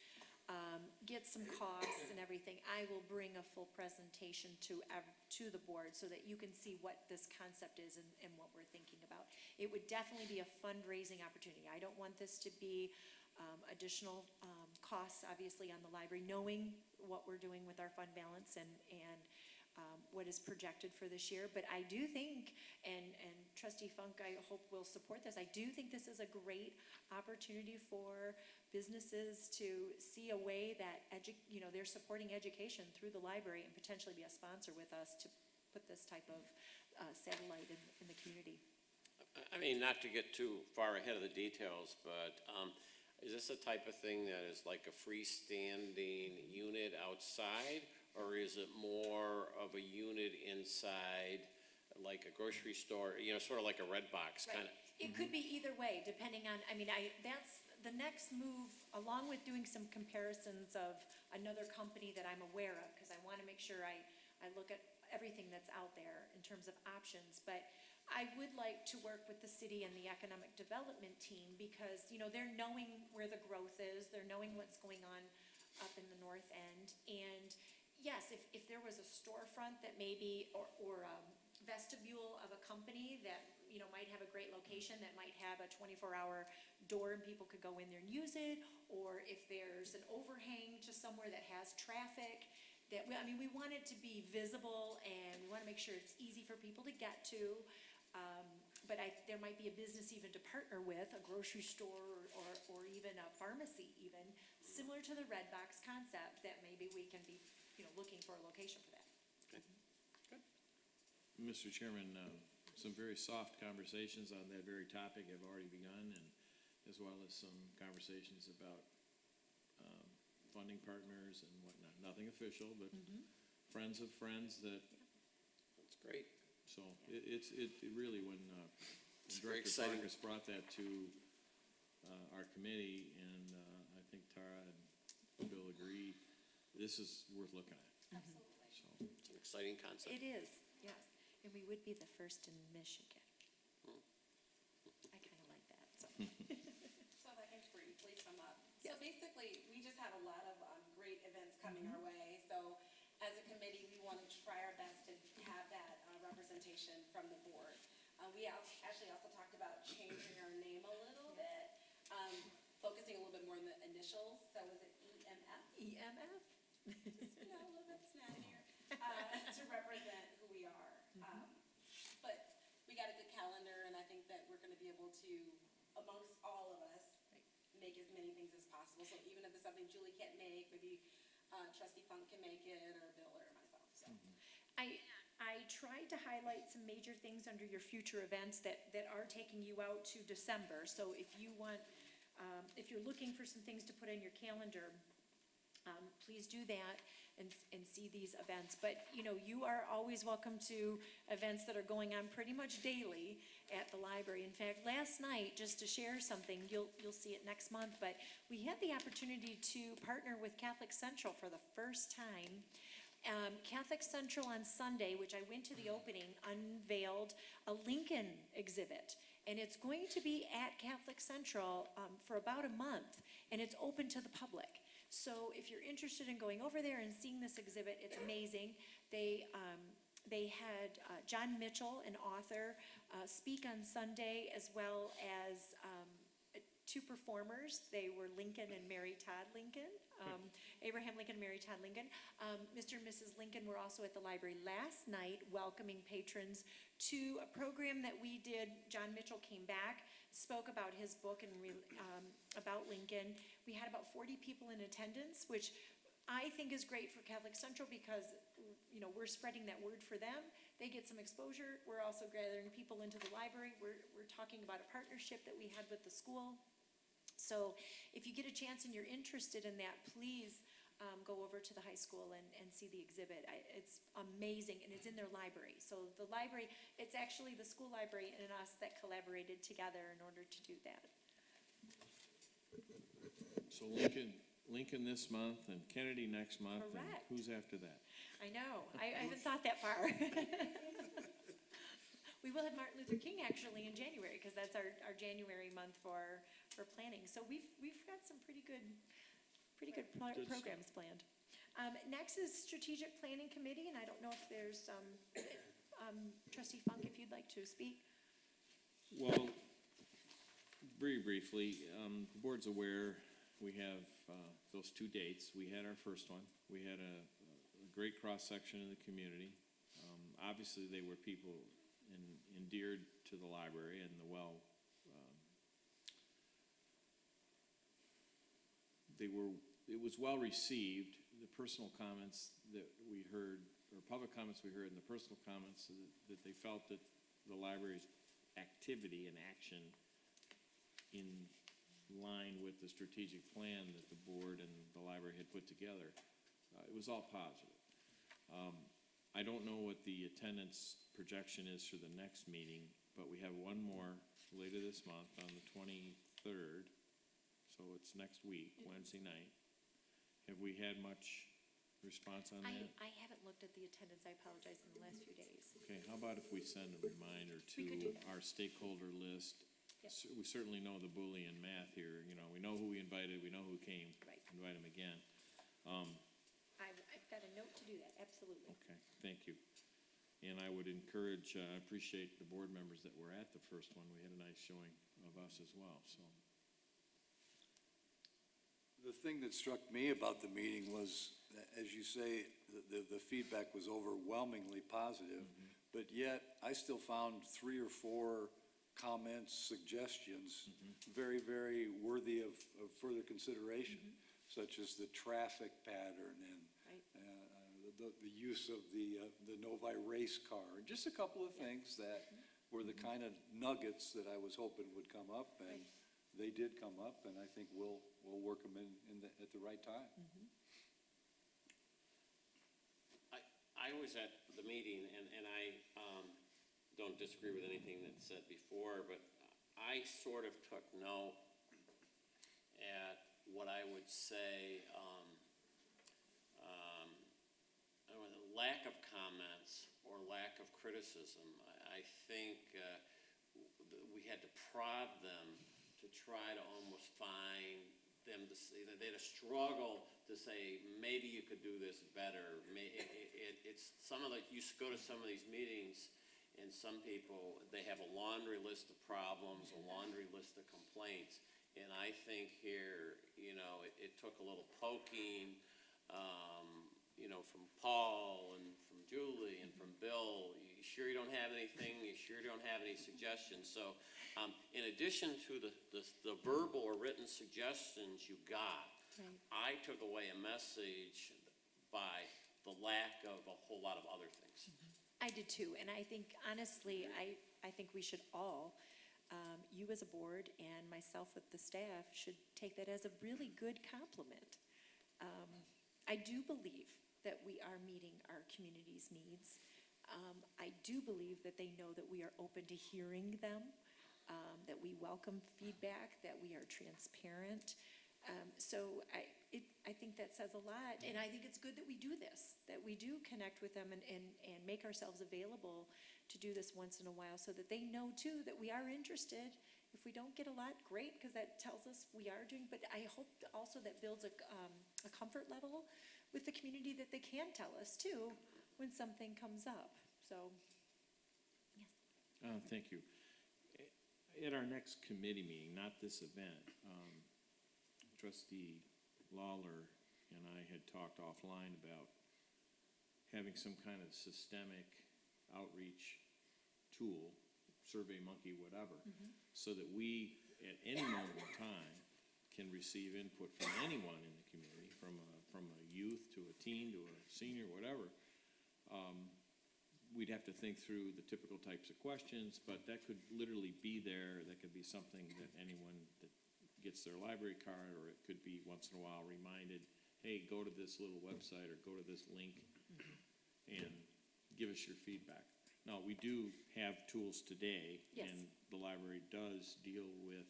get some costs and everything, I will bring a full presentation to the board so that you can see what this concept is and what we're thinking about. It would definitely be a fundraising opportunity. I don't want this to be additional costs, obviously, on the library, knowing what we're doing with our fund balance and what is projected for this year. But I do think, and Trustee Funk, I hope will support this, I do think this is a great opportunity for businesses to see a way that they're supporting education through the library and potentially be a sponsor with us to put this type of satellite in the community. I mean, not to get too far ahead of the details, but is this a type of thing that is like a freestanding unit outside, or is it more of a unit inside, like a grocery store, sort of like a red box kind of? It could be either way, depending on, that's the next move, along with doing some comparisons of another company that I'm aware of, because I want to make sure I look at everything that's out there in terms of options. But I would like to work with the city and the economic development team because, they're knowing where the growth is, they're knowing what's going on up in the north end. And yes, if there was a storefront that maybe, or a vestibule of a company that, might have a great location, that might have a 24-hour door and people could go in there and use it, or if there's an overhang to somewhere that has traffic, we want it to be visible and we want to make sure it's easy for people to get to. But there might be a business even to partner with, a grocery store or even a pharmacy even, similar to the Red Box concept, that maybe we can be, looking for a location for that. Mr. Chairman, some very soft conversations on that very topic have already begun, and as well as some conversations about funding partners and whatnot. Nothing official, but friends of friends that, That's great. so So it really, when It's very Director exciting. Farkas brought that to our committee, and I think Tara and Bill agree, this is worth looking at. Absolutely. So, It's an exciting concept. It is, yes, and we would be the first in Michigan. I kind of like that, so. So if I can briefly sum up. So basically, we just have a lot of great events coming our way. So as a committee, we want to try our best to have that representation from the board. We actually also talked about changing our name a little bit, focusing a little bit more on the initials. So was it EMF? EMF? Just, a little bit snazzier, to represent who we are. But we got a good calendar, and I think that we're gonna be able to, amongst all of us, make as many things as possible. So even if it's something Julie can't make, maybe Trustee Funk can make it, or Bill or myself, so. I tried to highlight some major things under your future events that are taking you out to December. So if you want, if you're looking for some things to put in your calendar, please do that and see these events. But, you are always welcome to events that are going on pretty much daily at the library. In fact, last night, just to share something, you'll see it next month, but we had the opportunity to partner with Catholic Central for the first time. Catholic Central on Sunday, which I went to the opening, unveiled a Lincoln exhibit. And it's going to be at Catholic Central for about a month, and it's open to the public. So if you're interested in going over there and seeing this exhibit, it's amazing. They had John Mitchell, an author, speak on Sunday, as well as two performers. They were Lincoln and Mary Todd Lincoln, Abraham Lincoln and Mary Todd Lincoln. Mr. and Mrs. Lincoln were also at the library last night welcoming patrons to a program that we did. John Mitchell came back, spoke about his book and about Lincoln. We had about 40 people in attendance, which I think is great for Catholic Central because, we're spreading that word for them. They get some exposure. We're also gathering people into the library. We're talking about a partnership that we had with the school. So if you get a chance and you're interested in that, please go over to the high school and see the exhibit. It's amazing, and it's in their library. So the library, it's actually the school library and us that collaborated together in order to do that. So Lincoln this month and Kennedy next month. and Correct. Who's after that? I know, I haven't thought that far. We will have Martin Luther King actually in January, because that's our January month for planning. So we've got some pretty good Good stuff. programs planned. Next is Strategic Planning Committee, and I don't know if there's, Trustee Funk, if you'd like to speak. Well, very briefly, the board's aware, we have those 2 dates. We had our first one. We had a great cross-section of the community. Obviously, they were people endeared to the library and it was well received. The personal comments that we heard, or public comments we heard, and the personal comments, that they felt that the library's activity and action in line with the strategic plan that the board and the library had put together, it was all positive. I don't know what the attendance projection is for the next meeting, but we have one more later this month on the 23rd, so it's next week, Wednesday night. Have we had much response on that? I haven't looked at the attendance, I apologize, in the last few days. Okay, how about if we send a reminder to We could do that. our stakeholder list? Yep. We certainly know the Boolean math here, we know who we invited, we know who came. Right. Invite them again. I've got a note to do that, absolutely. Okay, thank you. And I would encourage, appreciate the board members that were at the first one. We had a nice showing of us as well, so. The thing that struck me about the meeting was, as you say, the feedback was overwhelmingly positive, but yet I still found 3 or 4 comments, suggestions, very, very worthy of further consideration, such as the traffic pattern and Right. the use of the Novi race car, just a couple of things that were the kind of nuggets that I was hoping would come up, and Right. they did come up, and I think we'll work them at the right time. I was at the meeting, and don't disagree with anything that's said before, but I sort of took note at what I would say, lack of comments or lack of criticism. I think we had to prod them to try to almost find them to say that they had a struggle to say, maybe you could do this better. It's some of the, you go to some of these meetings, and some people, they have a laundry list of problems, a laundry list of complaints. And I think here, it took a little poking, from Paul and from Julie and from Bill. You sure you don't have anything? You sure you don't have any suggestions? So, in addition to the verbal or written suggestions you got, I took away a message by the lack of a whole lot of other things. I did too, and I think, honestly, I think we should all, you as a board and myself with the staff, should take that as a really good compliment. I do believe that we are meeting our community's needs. I do believe that they know that we are open to hearing them, that we welcome feedback, that we are transparent. So I think that says a lot, and I think it's good that we do this, that we do connect with them and make ourselves available to do this once in a while, so that they know too that we are interested. If we don't get a lot, great, because that tells us we are doing, but I hope also that builds a comfort level with the community, that they can tell us too when something comes up, so, yes. Thank you. At our next committee meeting, not this event, Trustee Lawler and I had talked offline about having some kind of systemic outreach tool, SurveyMonkey, whatever, so that we, at any moment in time, can receive input from anyone in the community, from a youth to a teen to a senior, whatever. We'd have to think through the typical types of questions, but that could literally be there. That could be something that anyone that gets their library card, or it could be once in a while reminded, hey, go to this little website or go to this link and give us your feedback. Now, we do have tools today, Yes. and the library does deal with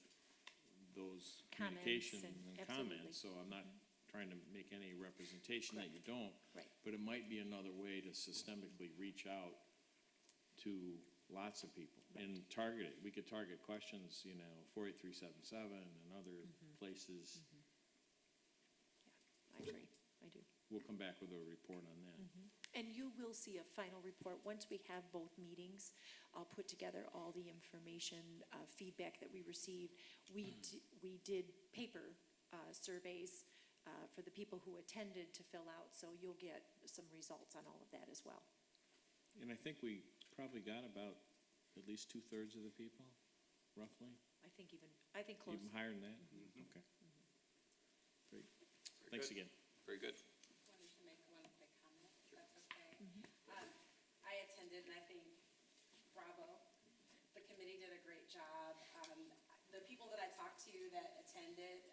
those Comments communications and- and absolutely. comments, so I'm not trying to make any representation that you don't. Right. But it might be another way to systemically reach out to lots of people and target it. We could target questions, 48377 and other places. I agree, I do. We'll come back with a report on that. And you will see a final report, once we have both meetings. I'll put together all the information, feedback that we received. We did paper surveys for the people who attended to fill out, so you'll get some results on all of that as well. And I think we probably got about at least 2/3 of the people, roughly? I think close. Even higher than that? Okay. Great. Thanks again. Very good. Wanted to make one quick comment, if that's okay. I attended, and I think, bravo, the committee did a great job. The people that I talked to that attended,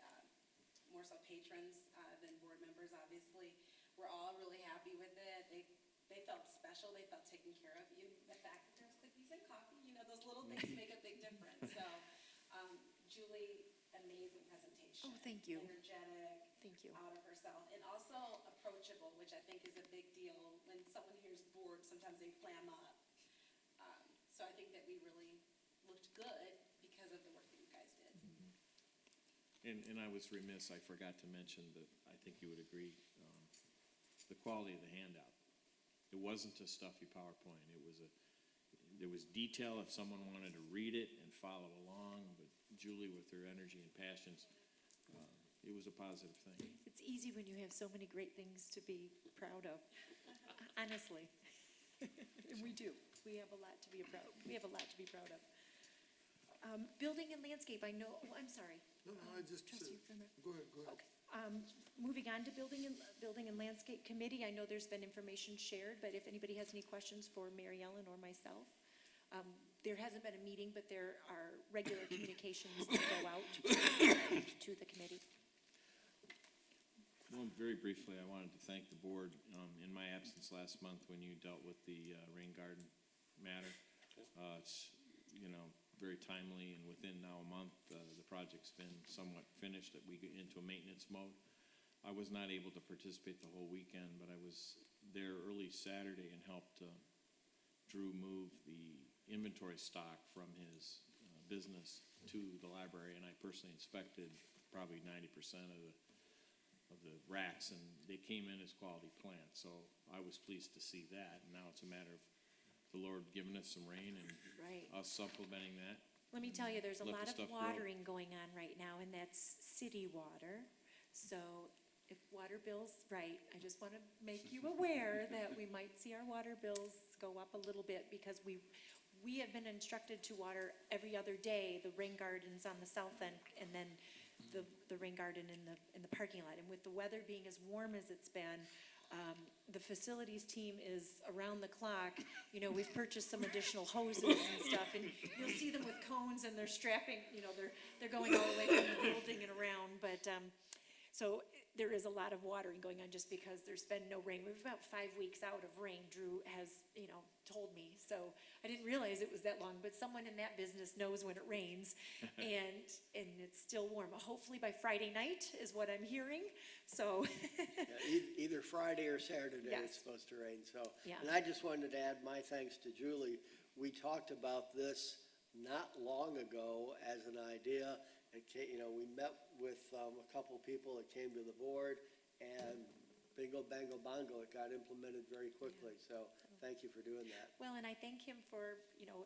more so patrons than board members, obviously, were all really happy with it. They felt special, they felt taken care of. Even the fact that there's cookies and coffee, those little things make a big difference. So, Julie, amazing presentation. Oh, thank you. Energetic. Thank you. Out of herself, and also approachable, which I think is a big deal. When someone hears board, sometimes they clam up. So I think that we really looked good because of the work that you guys did. And I was remiss, I forgot to mention that, I think you would agree, the quality of the handout. It wasn't a stuffy PowerPoint. There was detail if someone wanted to read it and follow along, but Julie, with her energy and passions, it was a positive thing. It's easy when you have so many great things to be proud of, honestly. And we do. We have a lot to be proud of. Building and landscape, I know, I'm sorry. No, I just, Trustee Finner. go ahead. Okay. Moving on to Building and Landscape Committee, I know there's been information shared, but if anybody has any questions for Mary Ellen or myself, there hasn't been a meeting, but there are regular communications that go out to the committee. Well, very briefly, I wanted to thank the board in my absence last month when you dealt with the rain garden matter. It's, you know, very timely, and within now a month, the project's been somewhat finished, that we get into a maintenance mode. I was not able to participate the whole weekend, but I was there early Saturday and helped Drew move the inventory stock from his business to the library, and I personally inspected probably 90% of the racks, and they came in as quality plants, so I was pleased to see that. And now it's a matter of the Lord giving us some rain and Right. us supplementing that. Let me tell you, there's a Let the lot of stuff grow. watering going on right now, and that's city water. So if water bills, right, I just want to make you aware that we might see our water bills go up a little bit because we have been instructed to water every other day, the rain gardens on the south end, and then the rain garden in the parking lot. And with the weather being as warm as it's been, the facilities team is around the clock. You know, we've purchased some additional hoses and stuff, and you'll see them with cones, and they're strapping, you know, they're going all the way from the building and around, but, so there is a lot of watering going on just because there's been no rain. We're about 5 weeks out of rain, Drew has, you know, told me. So I didn't realize it was that long, but someone in that business knows when it rains, and it's still warm. Hopefully by Friday night is what I'm hearing, so. Yeah, either Friday or Saturday Yes. it's supposed to rain, so. Yeah. And I just wanted to add my thanks to Julie. We talked about this not long ago as an idea. You know, we met with a couple people that came to the board, and bingo, bango, bongo, it got implemented very quickly. So thank you for doing that. Well, and I thank him for, you know,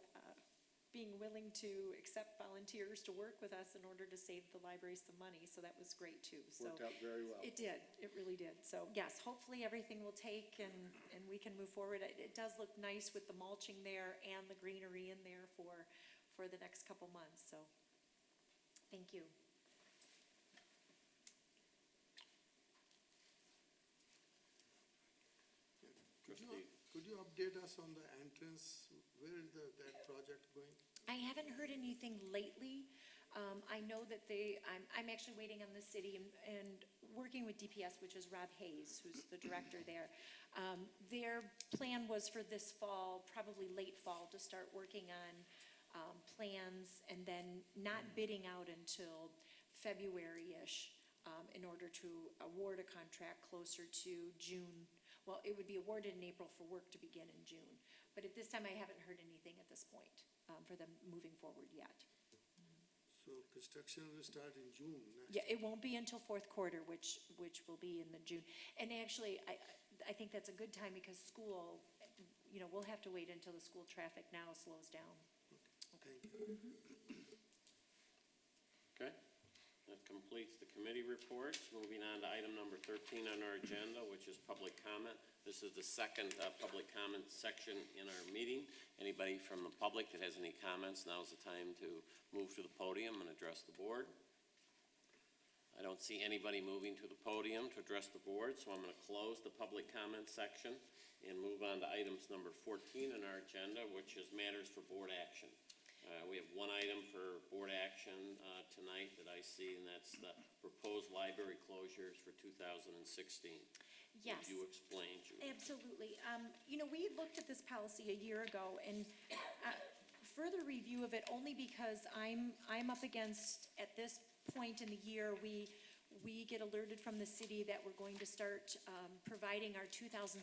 being willing to accept volunteers to work with us in order to save the library some money, so that was great too. So Worked out very well. it did, it really did. So yes, hopefully everything will take and we can move forward. It does look nice with the mulching there and the greenery in there for the next couple months, so thank you. Could you update us on the entrance? Where is that project going? I haven't heard anything lately. I know that I'm actually waiting on the city and working with DPS, which is Rob Hayes, who's the director there. Their plan was for this fall, probably late fall, to start working on plans and then not bidding out until February-ish in order to award a contract closer to June. Well, it would be awarded in April for work to begin in June. But at this time, I haven't heard anything at this point for them moving forward yet. So construction will start in June next. Yeah, it won't be until fourth quarter, which will be in the June. And actually, I think that's a good time because school, you know, we'll have to wait until the school traffic now slows down. Thank you. Okay, that completes the committee reports. Moving on to item number 13 on our agenda, which is public comment. This is the second public comment section in our meeting. Anybody from the public that has any comments, now's the time to move to the podium and address the board. I don't see anybody moving to the podium to address the board, so I'm going to close the public comment section and move on to items number 14 on our agenda, which is matters for board action. We have one item for board action tonight that I see, and that's the proposed library closures for 2016. Yes. Would you explain, Judy? Absolutely. You know, we looked at this policy a year ago, and further review of it only because I'm up against, at this point in the year, we get alerted from the city that we're going to start providing our 2016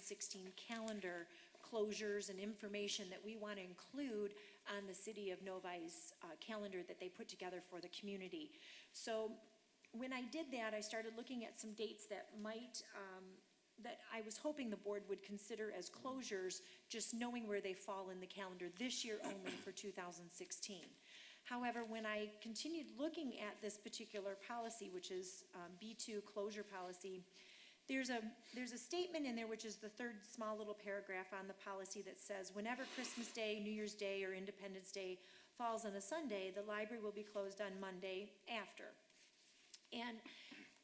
calendar closures and information that we want to include on the city of Novi's calendar that they put together for the community. So when I did that, I started looking at some dates that might, that I was hoping the board would consider as closures, just knowing where they fall in the calendar this year only for 2016. However, when I continued looking at this particular policy, which is B2 closure policy, there's a statement in there, which is the third small little paragraph on the policy that says, whenever Christmas Day, New Year's Day, or Independence Day falls on a Sunday, the library will be closed on Monday after. And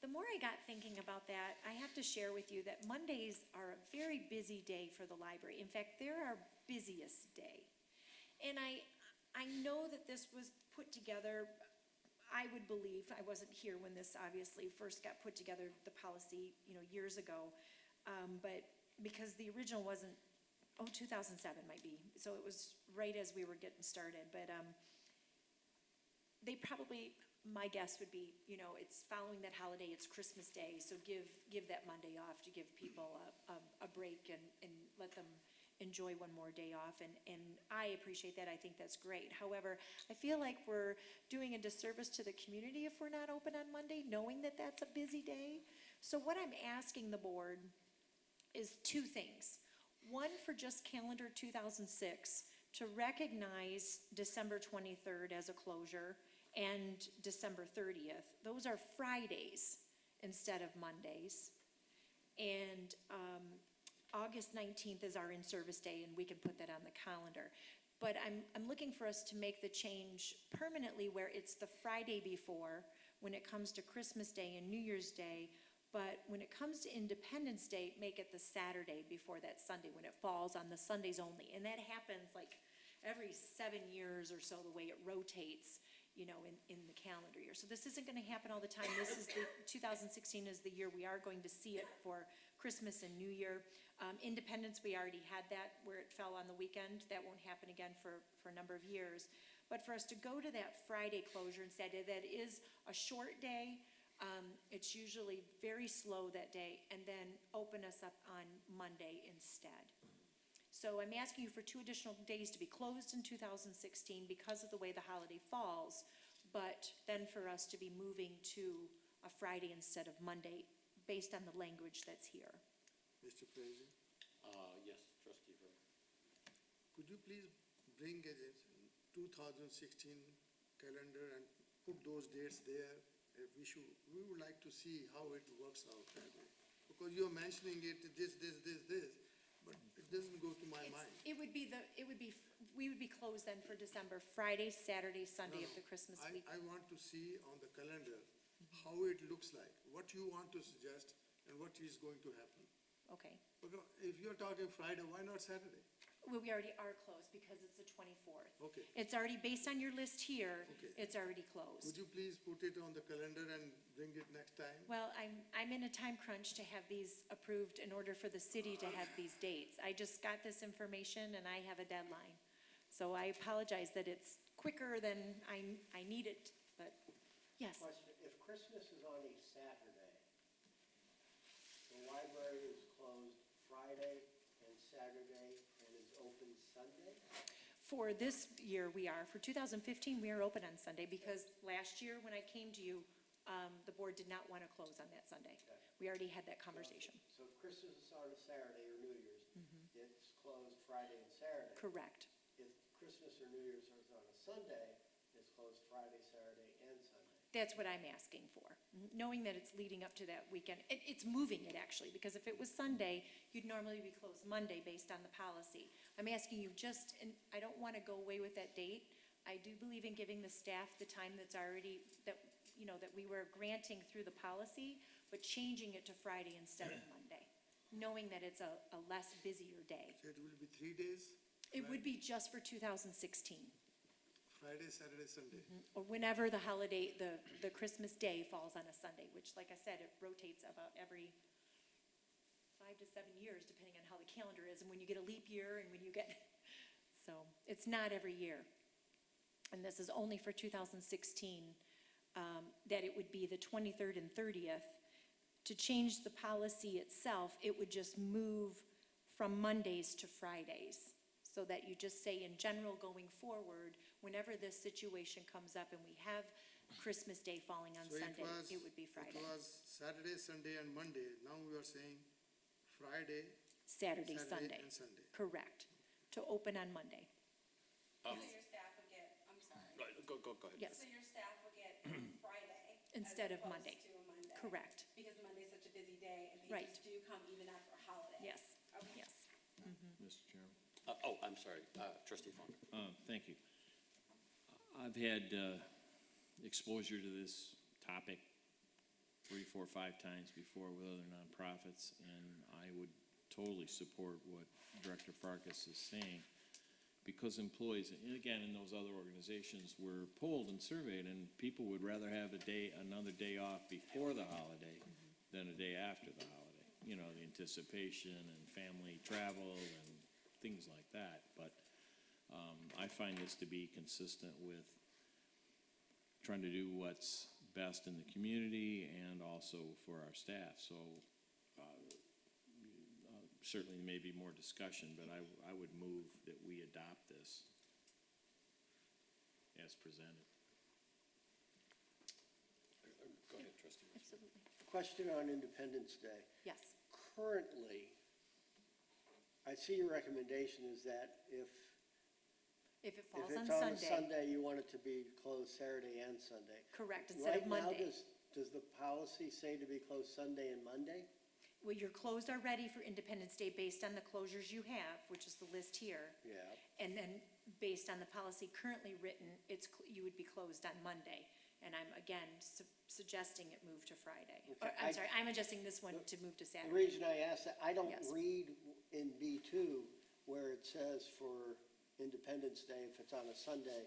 the more I got thinking about that, I have to share with you that Mondays are a very busy day for the library. In fact, they're our busiest day. And I know that this was put together, I would believe, I wasn't here when this obviously first got put together, the policy, you know, years ago, but because the original wasn't 2007 might be. So it was right as we were getting started, but, they probably, my guess would be, it's following that holiday, it's Christmas Day, so give that Monday off to give people a break and let them enjoy one more day off, and I appreciate that, I think that's great. However, I feel like we're doing a disservice to the community if we're not open on Monday, knowing that that's a busy day. So what I'm asking the board is two things. One, for just calendar 2006, to recognize December 23rd as a closure and December 30th. Those are Fridays instead of Mondays. And August 19th is our in-service day, and we can put that on the calendar. But I'm looking for us to make the change permanently where it's the Friday before when it comes to Christmas Day and New Year's Day. But when it comes to Independence Day, make it the Saturday before that Sunday, when it falls on the Sundays only. And that happens like every 7 years or so, the way it rotates, in the calendar year. So this isn't gonna happen all the time. This is 2016 is the year we are going to see it for Christmas and New Year. Independence, we already had that where it fell on the weekend. That won't happen again for a number of years. But for us to go to that Friday closure instead, that is a short day. It's usually very slow that day, and then open us up on Monday instead. So I'm asking you for 2 additional days to be closed in 2016 because of the way the holiday falls, but then for us to be moving to a Friday instead of Monday based on the language that's here. Mr. President, Yes, trustee Burke. could you please bring a 2016 calendar and put those dates there? We would like to see how it works out that way. Because you're mentioning it, this, but it doesn't go to my mind. We would be closed then for December, Friday, Saturday, Sunday of the Christmas week. I want to see on the calendar how it looks like, what you want to suggest, and what is going to happen. Okay. Because if you're talking Friday, why not Saturday? Well, we already are closed because it's the 24th. Okay. It's already, based on your list here, Okay. it's already closed. Would you please put it on the calendar and bring it next time? Well, I'm in a time crunch to have these approved in order for the city to have these dates. I just got this information and I have a deadline. So I apologize that it's quicker than I need it, but yes. Question, if Christmas is on a Saturday, the library is closed Friday and Saturday and is open Sunday? For this year, we are. For 2015, we are open on Sunday because last year when I came to you, the board did not want to close on that Sunday. Okay. We already had that conversation. So if Christmas is on a Saturday or New Year's, it's closed Friday and Saturday. Correct. If Christmas or New Year's is on a Sunday, it's closed Friday, Saturday, and Sunday. That's what I'm asking for, knowing that it's leading up to that weekend. It's moving it actually, because if it was Sunday, you'd normally be closed Monday based on the policy. I'm asking you just, and I don't want to go away with that date. I do believe in giving the staff the time that's already, that we were granting through the policy, but changing it to Friday instead of Monday, knowing that it's a less busier day. So it will be 3 days? It would be just for 2016. Friday, Saturday, Sunday. Or whenever the holiday, the Christmas day falls on a Sunday, which, like I said, it rotates about every 5 to 7 years, depending on how the calendar is, and when you get a leap year, and when you get, so, it's not every year. And this is only for 2016, that it would be the 23rd and 30th. To change the policy itself, it would just move from Mondays to Fridays, so that you just say, in general, going forward, whenever this situation comes up and we have Christmas Day falling on So Sunday, it would be Friday. It was Saturday, Sunday, and Monday. Now we are saying Friday, Saturday, Saturday, Sunday. and Sunday. Correct. To open on Monday. So your staff would get, I'm sorry. Go ahead. Yes, So your staff would get Friday. Instead as of opposed Monday. to a Monday. correct. Because Monday's such a busy day, and Right. they just do come even after a holiday. Yes, Okay. yes. Mr. Chairman? I'm sorry, trustee Funk. Thank you. I've had exposure to this topic 3, 4, 5 times before with other nonprofits, and I would totally support what Director Farkas is saying, because employees, and again, in those other organizations, were polled and surveyed, and people would rather have another day off before the holiday than a day after the holiday. You know, the anticipation and family travel and things like that. But I find this to be consistent with trying to do what's best in the community and also for our staff. So certainly maybe more discussion, but I would move that we adopt this as presented. Go ahead, trustee. Absolutely. Question on Independence Day. Yes. Currently, I see your recommendation is that if If it If falls on it's on a Sunday. Sunday, you want it to be closed Saturday and Sunday. Correct, instead of Right Monday. now, does the policy say to be closed Sunday and Monday? Well, you're closed already for Independence Day based on the closures you have, which is the list here. Yeah. And then based on the policy currently written, you would be closed on Monday. And I'm again suggesting it move to Friday. Or, Okay, I'm sorry, I'm adjusting this one to move to The Saturday. reason I ask that, I don't Yes. read in B2 where it says for Independence Day, if it's on a Sunday,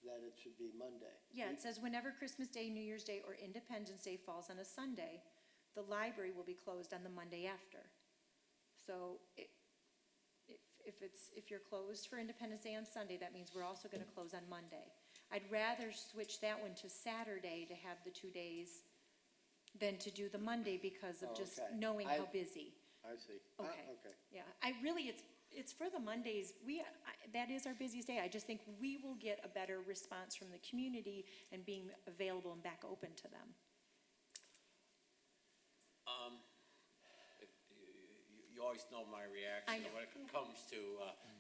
that it should be Monday. Yeah, it says whenever Christmas Day, New Year's Day, or Independence Day falls on a Sunday, the library will be closed on the Monday after. So if you're closed for Independence Day on Sunday, that means we're also gonna close on Monday. I'd rather switch that one to Saturday to have the 2 days than to do the Monday because of Oh, just okay. knowing how busy. I see. Okay. Okay. Yeah, it's for the Mondays, that is our busiest day. I just think we will get a better response from the community and being available and back open to them. You always know my reaction I know. when it comes to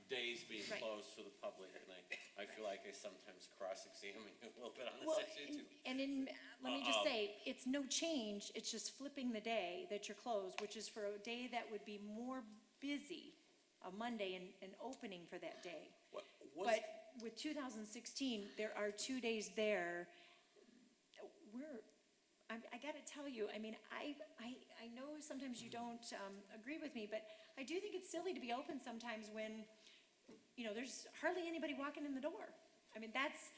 days being Right. closed to the public, and I feel like I sometimes cross-examine you a little bit on Well, this issue too. and let me just say, it's no change, it's just flipping the day that you're closed, which is for a day that would be more busy, a Monday, and opening for that day. But with 2016, there are 2 days there. I gotta tell you, I mean, I know sometimes you don't agree with me, but I do think it's silly to be open sometimes when, there's hardly anybody walking in the door. I mean, that's,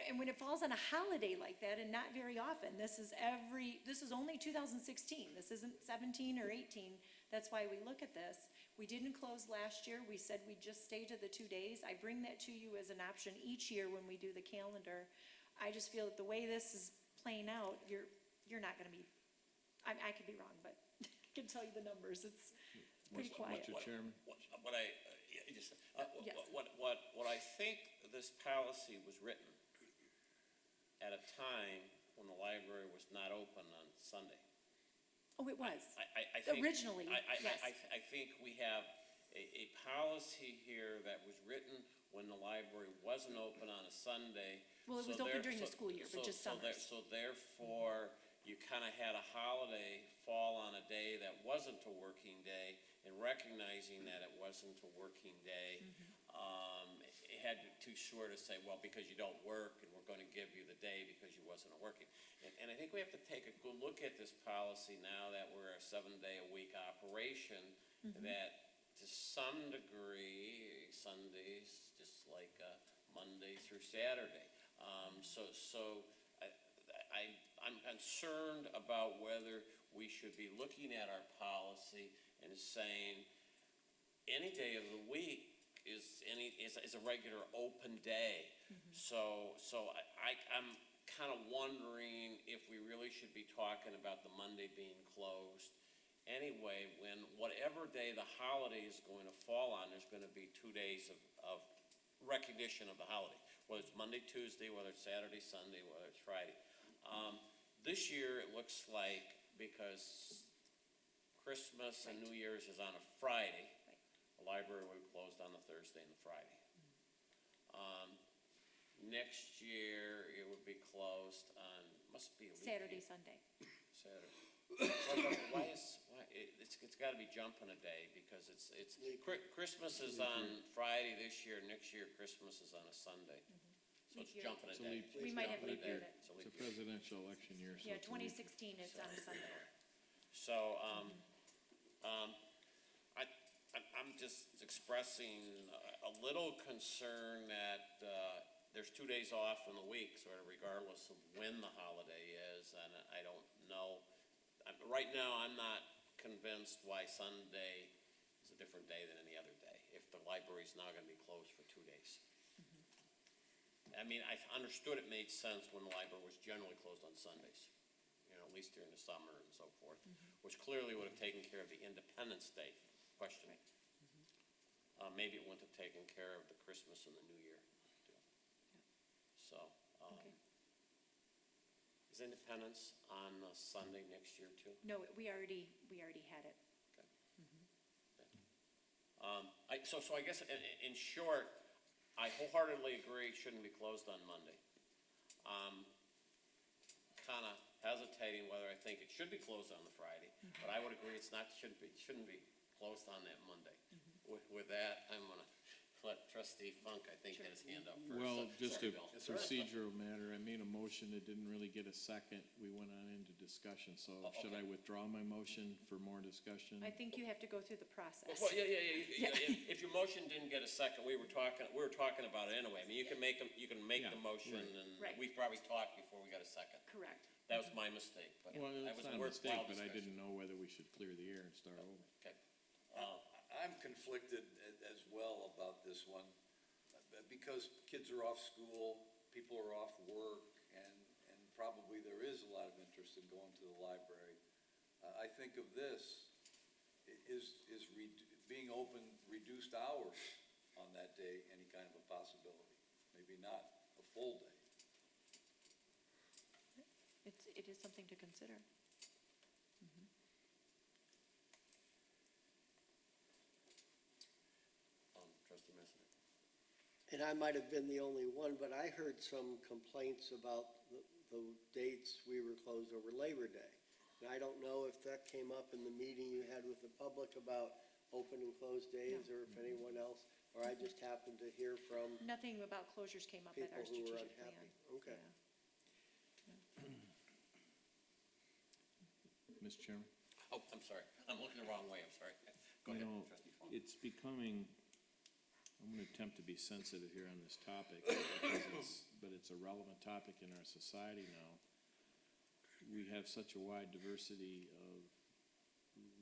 and when it falls on a holiday like that, and not very often, this is only 2016, this isn't 17 or 18, that's why we look at this. We didn't close last year, we said we'd just stay to the 2 days. I bring that to you as an option each year when we do the calendar. I just feel that the way this is playing out, you're not gonna be, I could be wrong, but I can tell you the numbers, it's pretty quiet. Mr. Chairman? What I, yeah, just, Yes. what I think this policy was written at a time when the library was not open on Sunday. Oh, it was, I think. Originally, yes. I think we have a policy here that was written when the library wasn't open on a Sunday. Well, it was So open there- during the so- school year, but so- just so there- summers. So therefore, you kind of had a holiday fall on a day that wasn't a working day, and recognizing that it wasn't a working day, it had too short to say, well, because you don't work, and we're going to give you the day because you wasn't working. And I think we have to take a good look at this policy now that we're a 7-day-a-week operation, that to some degree, Sundays, just like Monday through Saturday. So I'm concerned about whether we should be looking at our policy and saying any day of the week is a regular open day. So I'm kind of wondering if we really should be talking about the Monday being closed anyway, when whatever day the holiday is going to fall on, there's going to be 2 days of recognition of the holiday, whether it's Monday, Tuesday, whether it's Saturday, Sunday, whether it's Friday. This year, it looks like, because Christmas and New Year's is on a Friday, the library will be closed on the Thursday and the Friday. Next year, it would be closed on, must be a week. Saturday, Sunday. Saturday. It's gotta be jumping a day, because Christmas is on Friday this year, next year Christmas is on a Sunday. So it's Leap year. jumping a It's a day. leap- We might have Jumping a leap year day. that- It's a It's leap a year. presidential election year, so Yeah, it's a leap. 2016, it's on Sunday. So, I'm just expressing a little concern that, there's 2 days off in the week, sort of regardless of when the holiday is, and I don't know. Right now, I'm not convinced why Sunday is a different day than any other day. If the library's now gonna be closed for 2 days. I mean, I understood it made sense when the library was generally closed on Sundays, you know, at least during the summer and so forth, which clearly would have taken care of the Independence Day question. Maybe it wouldn't have taken care of the Christmas and the New Year, too. So, Okay. is Independence on Sunday next year, too? No, we already had it. So I guess in short, I wholeheartedly agree it shouldn't be closed on Monday. Kinda hesitating whether I think it should be closed on the Friday, but I would agree shouldn't be closed on that Monday. With that, I'm gonna let trustee Funk, I think, get his hand up first. Well, just Sorry, a Bill. procedural matter, I made a motion that didn't really get a second. We went on into discussion, so should I withdraw my motion for more discussion? I think you have to go through the process. Well, yeah. If your motion didn't get a second, we were talking about it anyway. I mean, you can make Yeah, the motion, right. and Right. we probably talked before we got a second. Correct. That was my mistake, but Well, that it's was not a a mistake, worthwhile but I discussion. didn't know whether we should clear the air and start over. Okay. I'm conflicted as well about this one, because kids are off school, people are off work, and probably there is a lot of interest in going to the library. I think of this, being open reduced hours on that day any kind of a possibility? Maybe not a full day. It is something to consider. Trustee Messina. And I might have been the only one, but I heard some complaints about the dates we were closed over Labor Day. And I don't know if that came up in the meeting you had with the public about open and closed days, or if anyone else, or I just happened to hear from Nothing about closures came up at people our who were strategic plan. unhappy. Okay. Yeah. Mr. Chairman? Oh, I'm sorry. I'm looking the wrong way. I'm sorry. Go You ahead, know, trustee Funk. it's becoming, I'm gonna attempt to be sensitive here on this topic, but it's a relevant topic in our society now. We have such a wide diversity of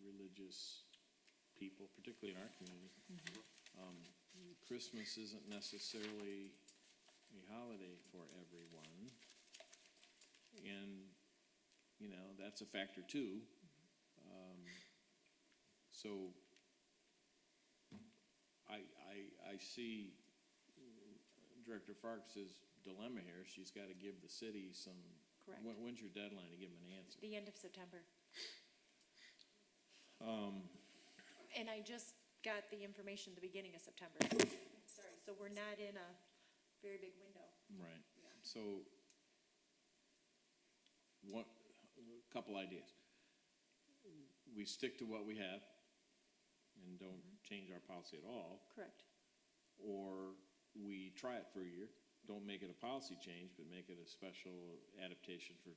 religious people, particularly in our community. Christmas isn't necessarily a holiday for everyone. And, you know, that's a factor too. So I see Director Farks's dilemma here. She's got to give the city some. Correct. When's your deadline to give them an answer? The end of September. Um, And I just got the information the beginning of September. Sorry, so we're not in a very big window. Right, so, a couple ideas. We stick to what we have and don't change our policy at all, Correct. or we try it for a year, don't make it a policy change, but make it a special adaptation for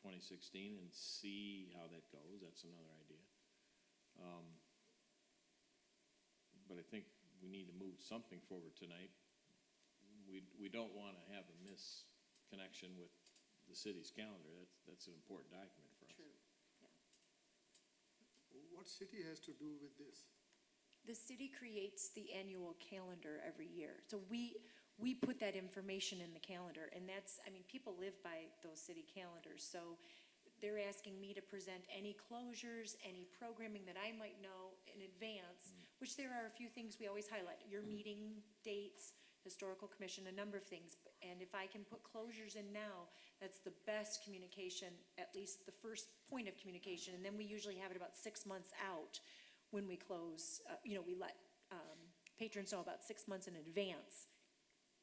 2016 and see how that goes. That's another idea. But I think we need to move something forward tonight. We don't want to have a misconnection with the city's calendar. That's an important document for us. True. What city has to do with this? The city creates the annual calendar every year. So we put that information in the calendar, and that's, I mean, people live by those city calendars. So they're asking me to present any closures, any programming that I might know in advance, which there are a few things we always highlight. Your meeting dates, historical commission, a number of things. And if I can put closures in now, that's the best communication, at least the first point of communication. And then we usually have it about 6 months out when we close. We let patrons know about 6 months in advance.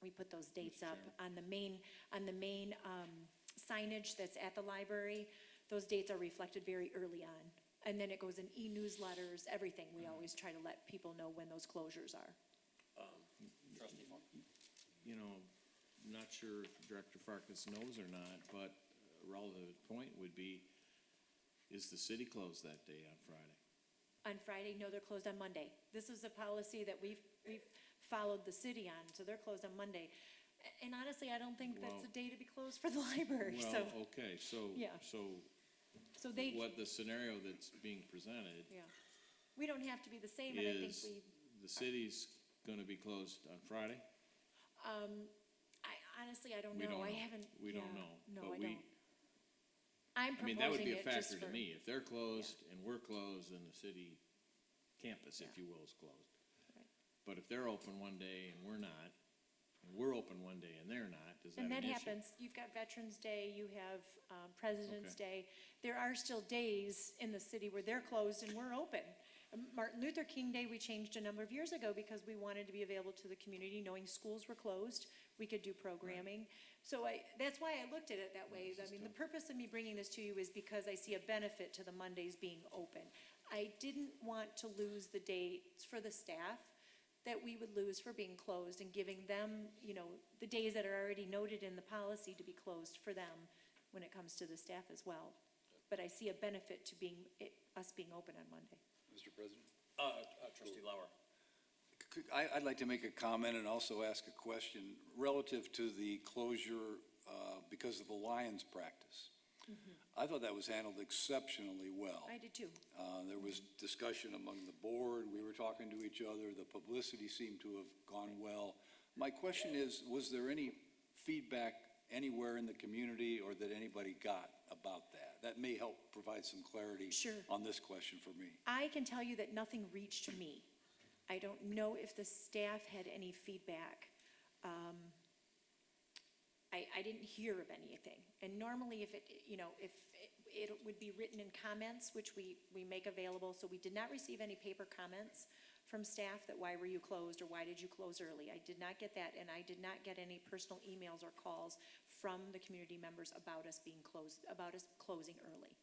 We put those dates up on the main signage that's at the library. Those dates are reflected very early on. And then it goes in e-newsletters, everything. We always try to let people know when those closures are. Trustee Funk. You know, not sure if Director Farkas knows or not, but a relevant point would be, is the city closed that day on Friday? On Friday, no, they're closed on Monday. This is a policy that we've followed the city on, so they're closed on Monday. And honestly, I don't think that's a day to be closed for the library, so, Well, okay, so, Yeah. so they, what the scenario that's being presented yeah. We don't have to be the same, and I think is we, the city's gonna be closed on Friday? I honestly, I don't We know. don't I know. haven't. We don't yeah, know, No, but I we- don't. I'm I mean, that would proposing be a it just factor to for. me. If they're closed and we're closed, then the city campus, if Yeah. you will, is closed. Right. But if they're open one day and we're not, and we're open one day and they're not, is that And an that issue? happens. You've got Veterans Day, you have President's Day. There are still days in the city where they're closed and we're open. Martin Luther King Day, we changed a number of years ago because we wanted to be available to the community, knowing schools were closed, we could do programming. So that's why I looked at it that way. I mean, the purpose of me bringing this to you is because I see a benefit to the Mondays being open. I didn't want to lose the dates for the staff that we would lose for being closed and giving them, the days that are already noted in the policy to be closed for them when it comes to the staff as well. But I see a benefit to us being open on Monday. Mr. President? Trustee Lauer. I'd like to make a comment and also ask a question relative to the closure because of the Lions practice. I thought that was handled exceptionally well. I did too. There was discussion among the board, we were talking to each other, the publicity seemed to have gone well. My question is, was there any feedback anywhere in the community or that anybody got about that? That may help provide some clarity Sure. on this question for me. I can tell you that nothing reached me. I don't know if the staff had any feedback. I didn't hear of anything. And normally if it would be written in comments, which we make available, so we did not receive any paper comments from staff that why were you closed or why did you close early? I did not get that, and I did not get any personal emails or calls from the community members about us being closed, about us closing early.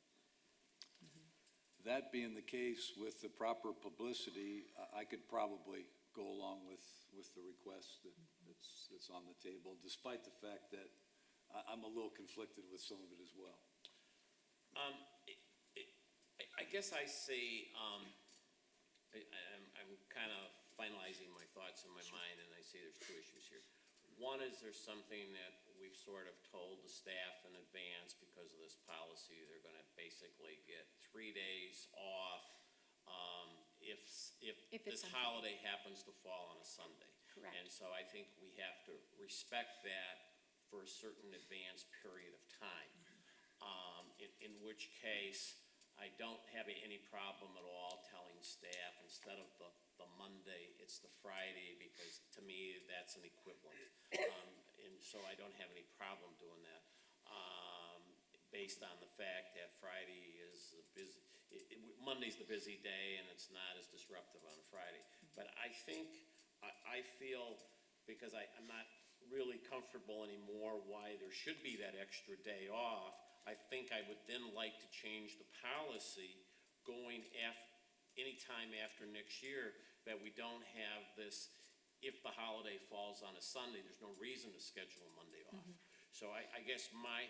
That being the case, with the proper publicity, I could probably go along with the request that's on the table, despite the fact that I'm a little conflicted with some of it as well. I guess I see, I'm kind of finalizing my thoughts in my mind, and I see there's two issues here. One is there's something that we've sort of told the staff in advance because of this policy. They're gonna basically get 3 days off, if If this it's on holiday happens to fall on a Sunday. Correct. And so I think we have to respect that for a certain advanced period of time. In which case, I don't have any problem at all telling staff, instead of the Monday, it's the Friday, because to me, that's an equivalent. And so I don't have any problem doing that, based on the fact that Friday is Monday's the busy day, and it's not as disruptive on a Friday. But I think, I feel, because I'm not really comfortable anymore why there should be that extra day off, I think I would then like to change the policy going anytime after next year, that we don't have this, if the holiday falls on a Sunday, there's no reason to schedule a Monday off. So I guess my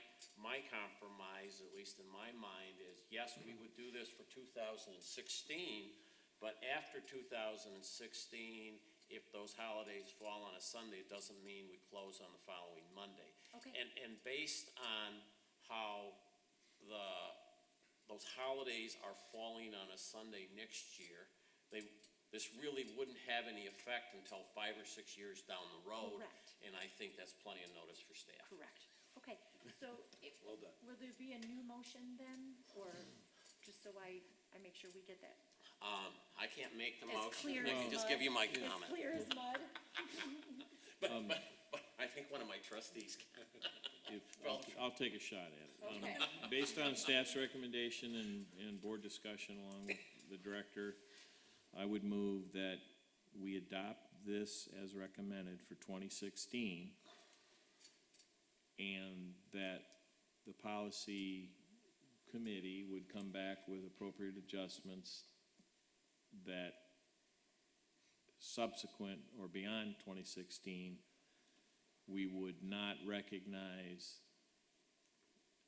compromise, at least in my mind, is yes, we would do this for 2016, but after 2016, if those holidays fall on a Sunday, it doesn't mean we close on the following Monday. Okay. And based on how those holidays are falling on a Sunday next year, this really wouldn't have any effect until 5 or 6 years down the road. Correct. And I think that's plenty of notice for staff. Correct. Okay, so Well done. will there be a new motion then, or just so I make sure we get that? I can't make the As motion. clear I as can just mud. give you my As comment. clear as mud? But I think one of my trustees can. I'll take a shot at it. Okay. Based on staff's recommendation and board discussion along with the director, I would move that we adopt this as recommended for 2016, and that the policy committee would come back with appropriate adjustments that subsequent or beyond 2016, we would not recognize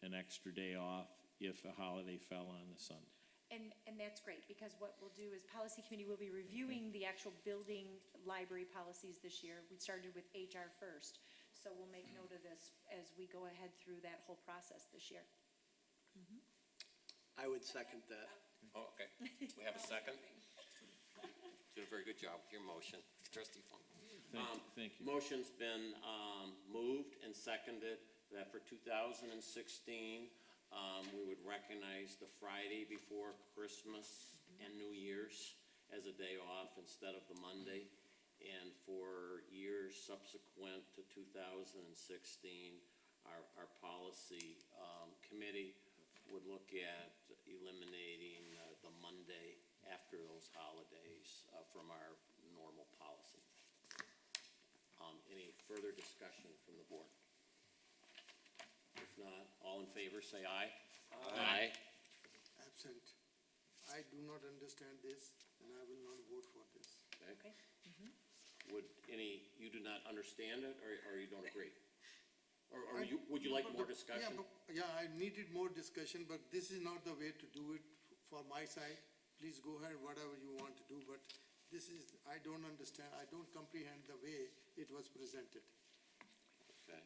an extra day off if a holiday fell on a Sunday. And that's great, because what we'll do is policy committee will be reviewing the actual building library policies this year. We started with HR first, so we'll make note of this as we go ahead through that whole process this year. I would second that. Oh, okay. We have a second? did a very good job with your motion, trustee Funk. Thank you. Motion's been, moved and seconded that for 2016, we would recognize the Friday before Christmas and New Year's as a day off instead of the Monday. And for years subsequent to 2016, our policy, committee would look at eliminating, the Monday after those holidays, from our normal policy. Any further discussion from the board? If not, all in favor, say aye. Aye. Absent. I do not understand this, and I will not vote for this. Okay. Would you do not understand it, or you don't agree? Or would you like more discussion? Yeah, I needed more discussion, but this is not the way to do it for my side. Please go ahead, whatever you want to do, but this is, I don't understand, I don't comprehend the way it was presented. Okay.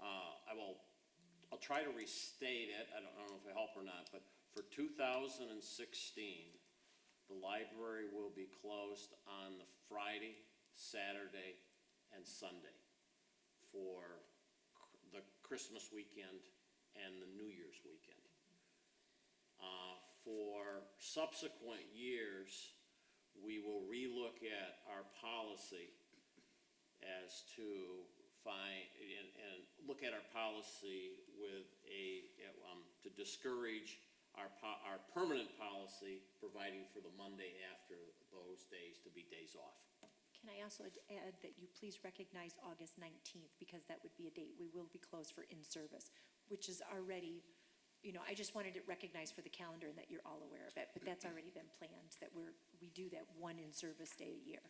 I'll try to restate it, I don't know if I help or not, but for 2016, the library will be closed on the Friday, Saturday, and Sunday for the Christmas weekend and the New Year's weekend. For subsequent years, we will relook at our policy as to and look at our policy with to discourage our permanent policy providing for the Monday after those days to be days off. Can I also add that you please recognize August 19th, because that would be a date we will be closed for in-service, which is already, I just wanted it recognized for the calendar and that you're all aware of it, but that's already been planned, that we do that one in-service day a year.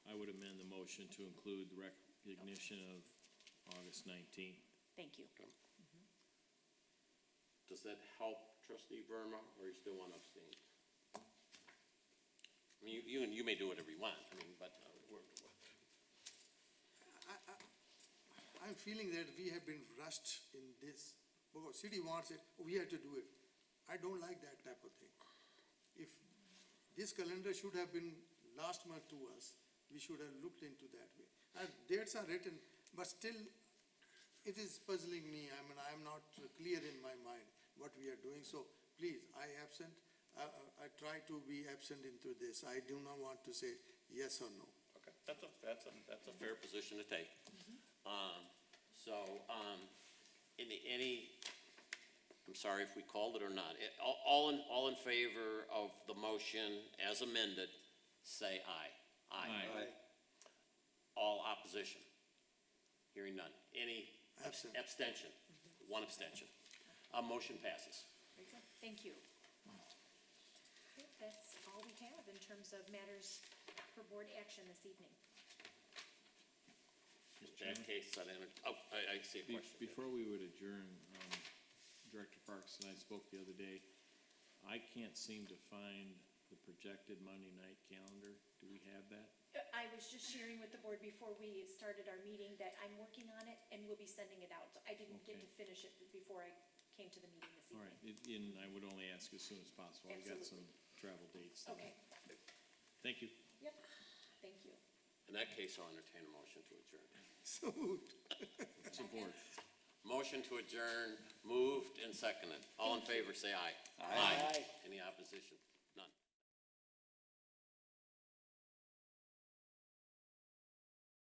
I would amend the motion to include the recognition of August 19th. Thank you. Does that help, trustee Verma, or you still want to abstain? I mean, you may do whatever you want, but I'm feeling that we have been rushed in this. Because city wants it, we have to do it. I don't like that type of thing. If this calendar should have been last month to us, we should have looked into that way. And dates are written, but still, it is puzzling me. I'm not clear in my mind what we are doing. So please, I absent. I try to be absent into this. I do not want to say yes or no. okay, that's a fair position to take. I'm sorry if we called it or not. All in favor of the motion as amended, say aye. Aye. All opposition? Hearing none. Any Absent. abstention? One abstention. Motion passes. Very good. Thank you. Okay, that's all we have in terms of matters for board action this evening. In that case, I see a question. Before we would adjourn, Director Parks and I spoke the other day. I can't seem to find the projected Monday night calendar. Do we have that? I was just sharing with the board before we started our meeting that I'm working on it and we'll be sending it out. So I didn't get to Okay. finish it before I came to the meeting this All evening. right, and I would only ask as soon as possible. I've got some Absolutely. travel dates. Okay, Thank you. yep, thank you. In that case, I'll entertain a motion to adjourn. So moved. Support. Motion to adjourn, moved and seconded. All in favor, say aye. Aye. Any opposition?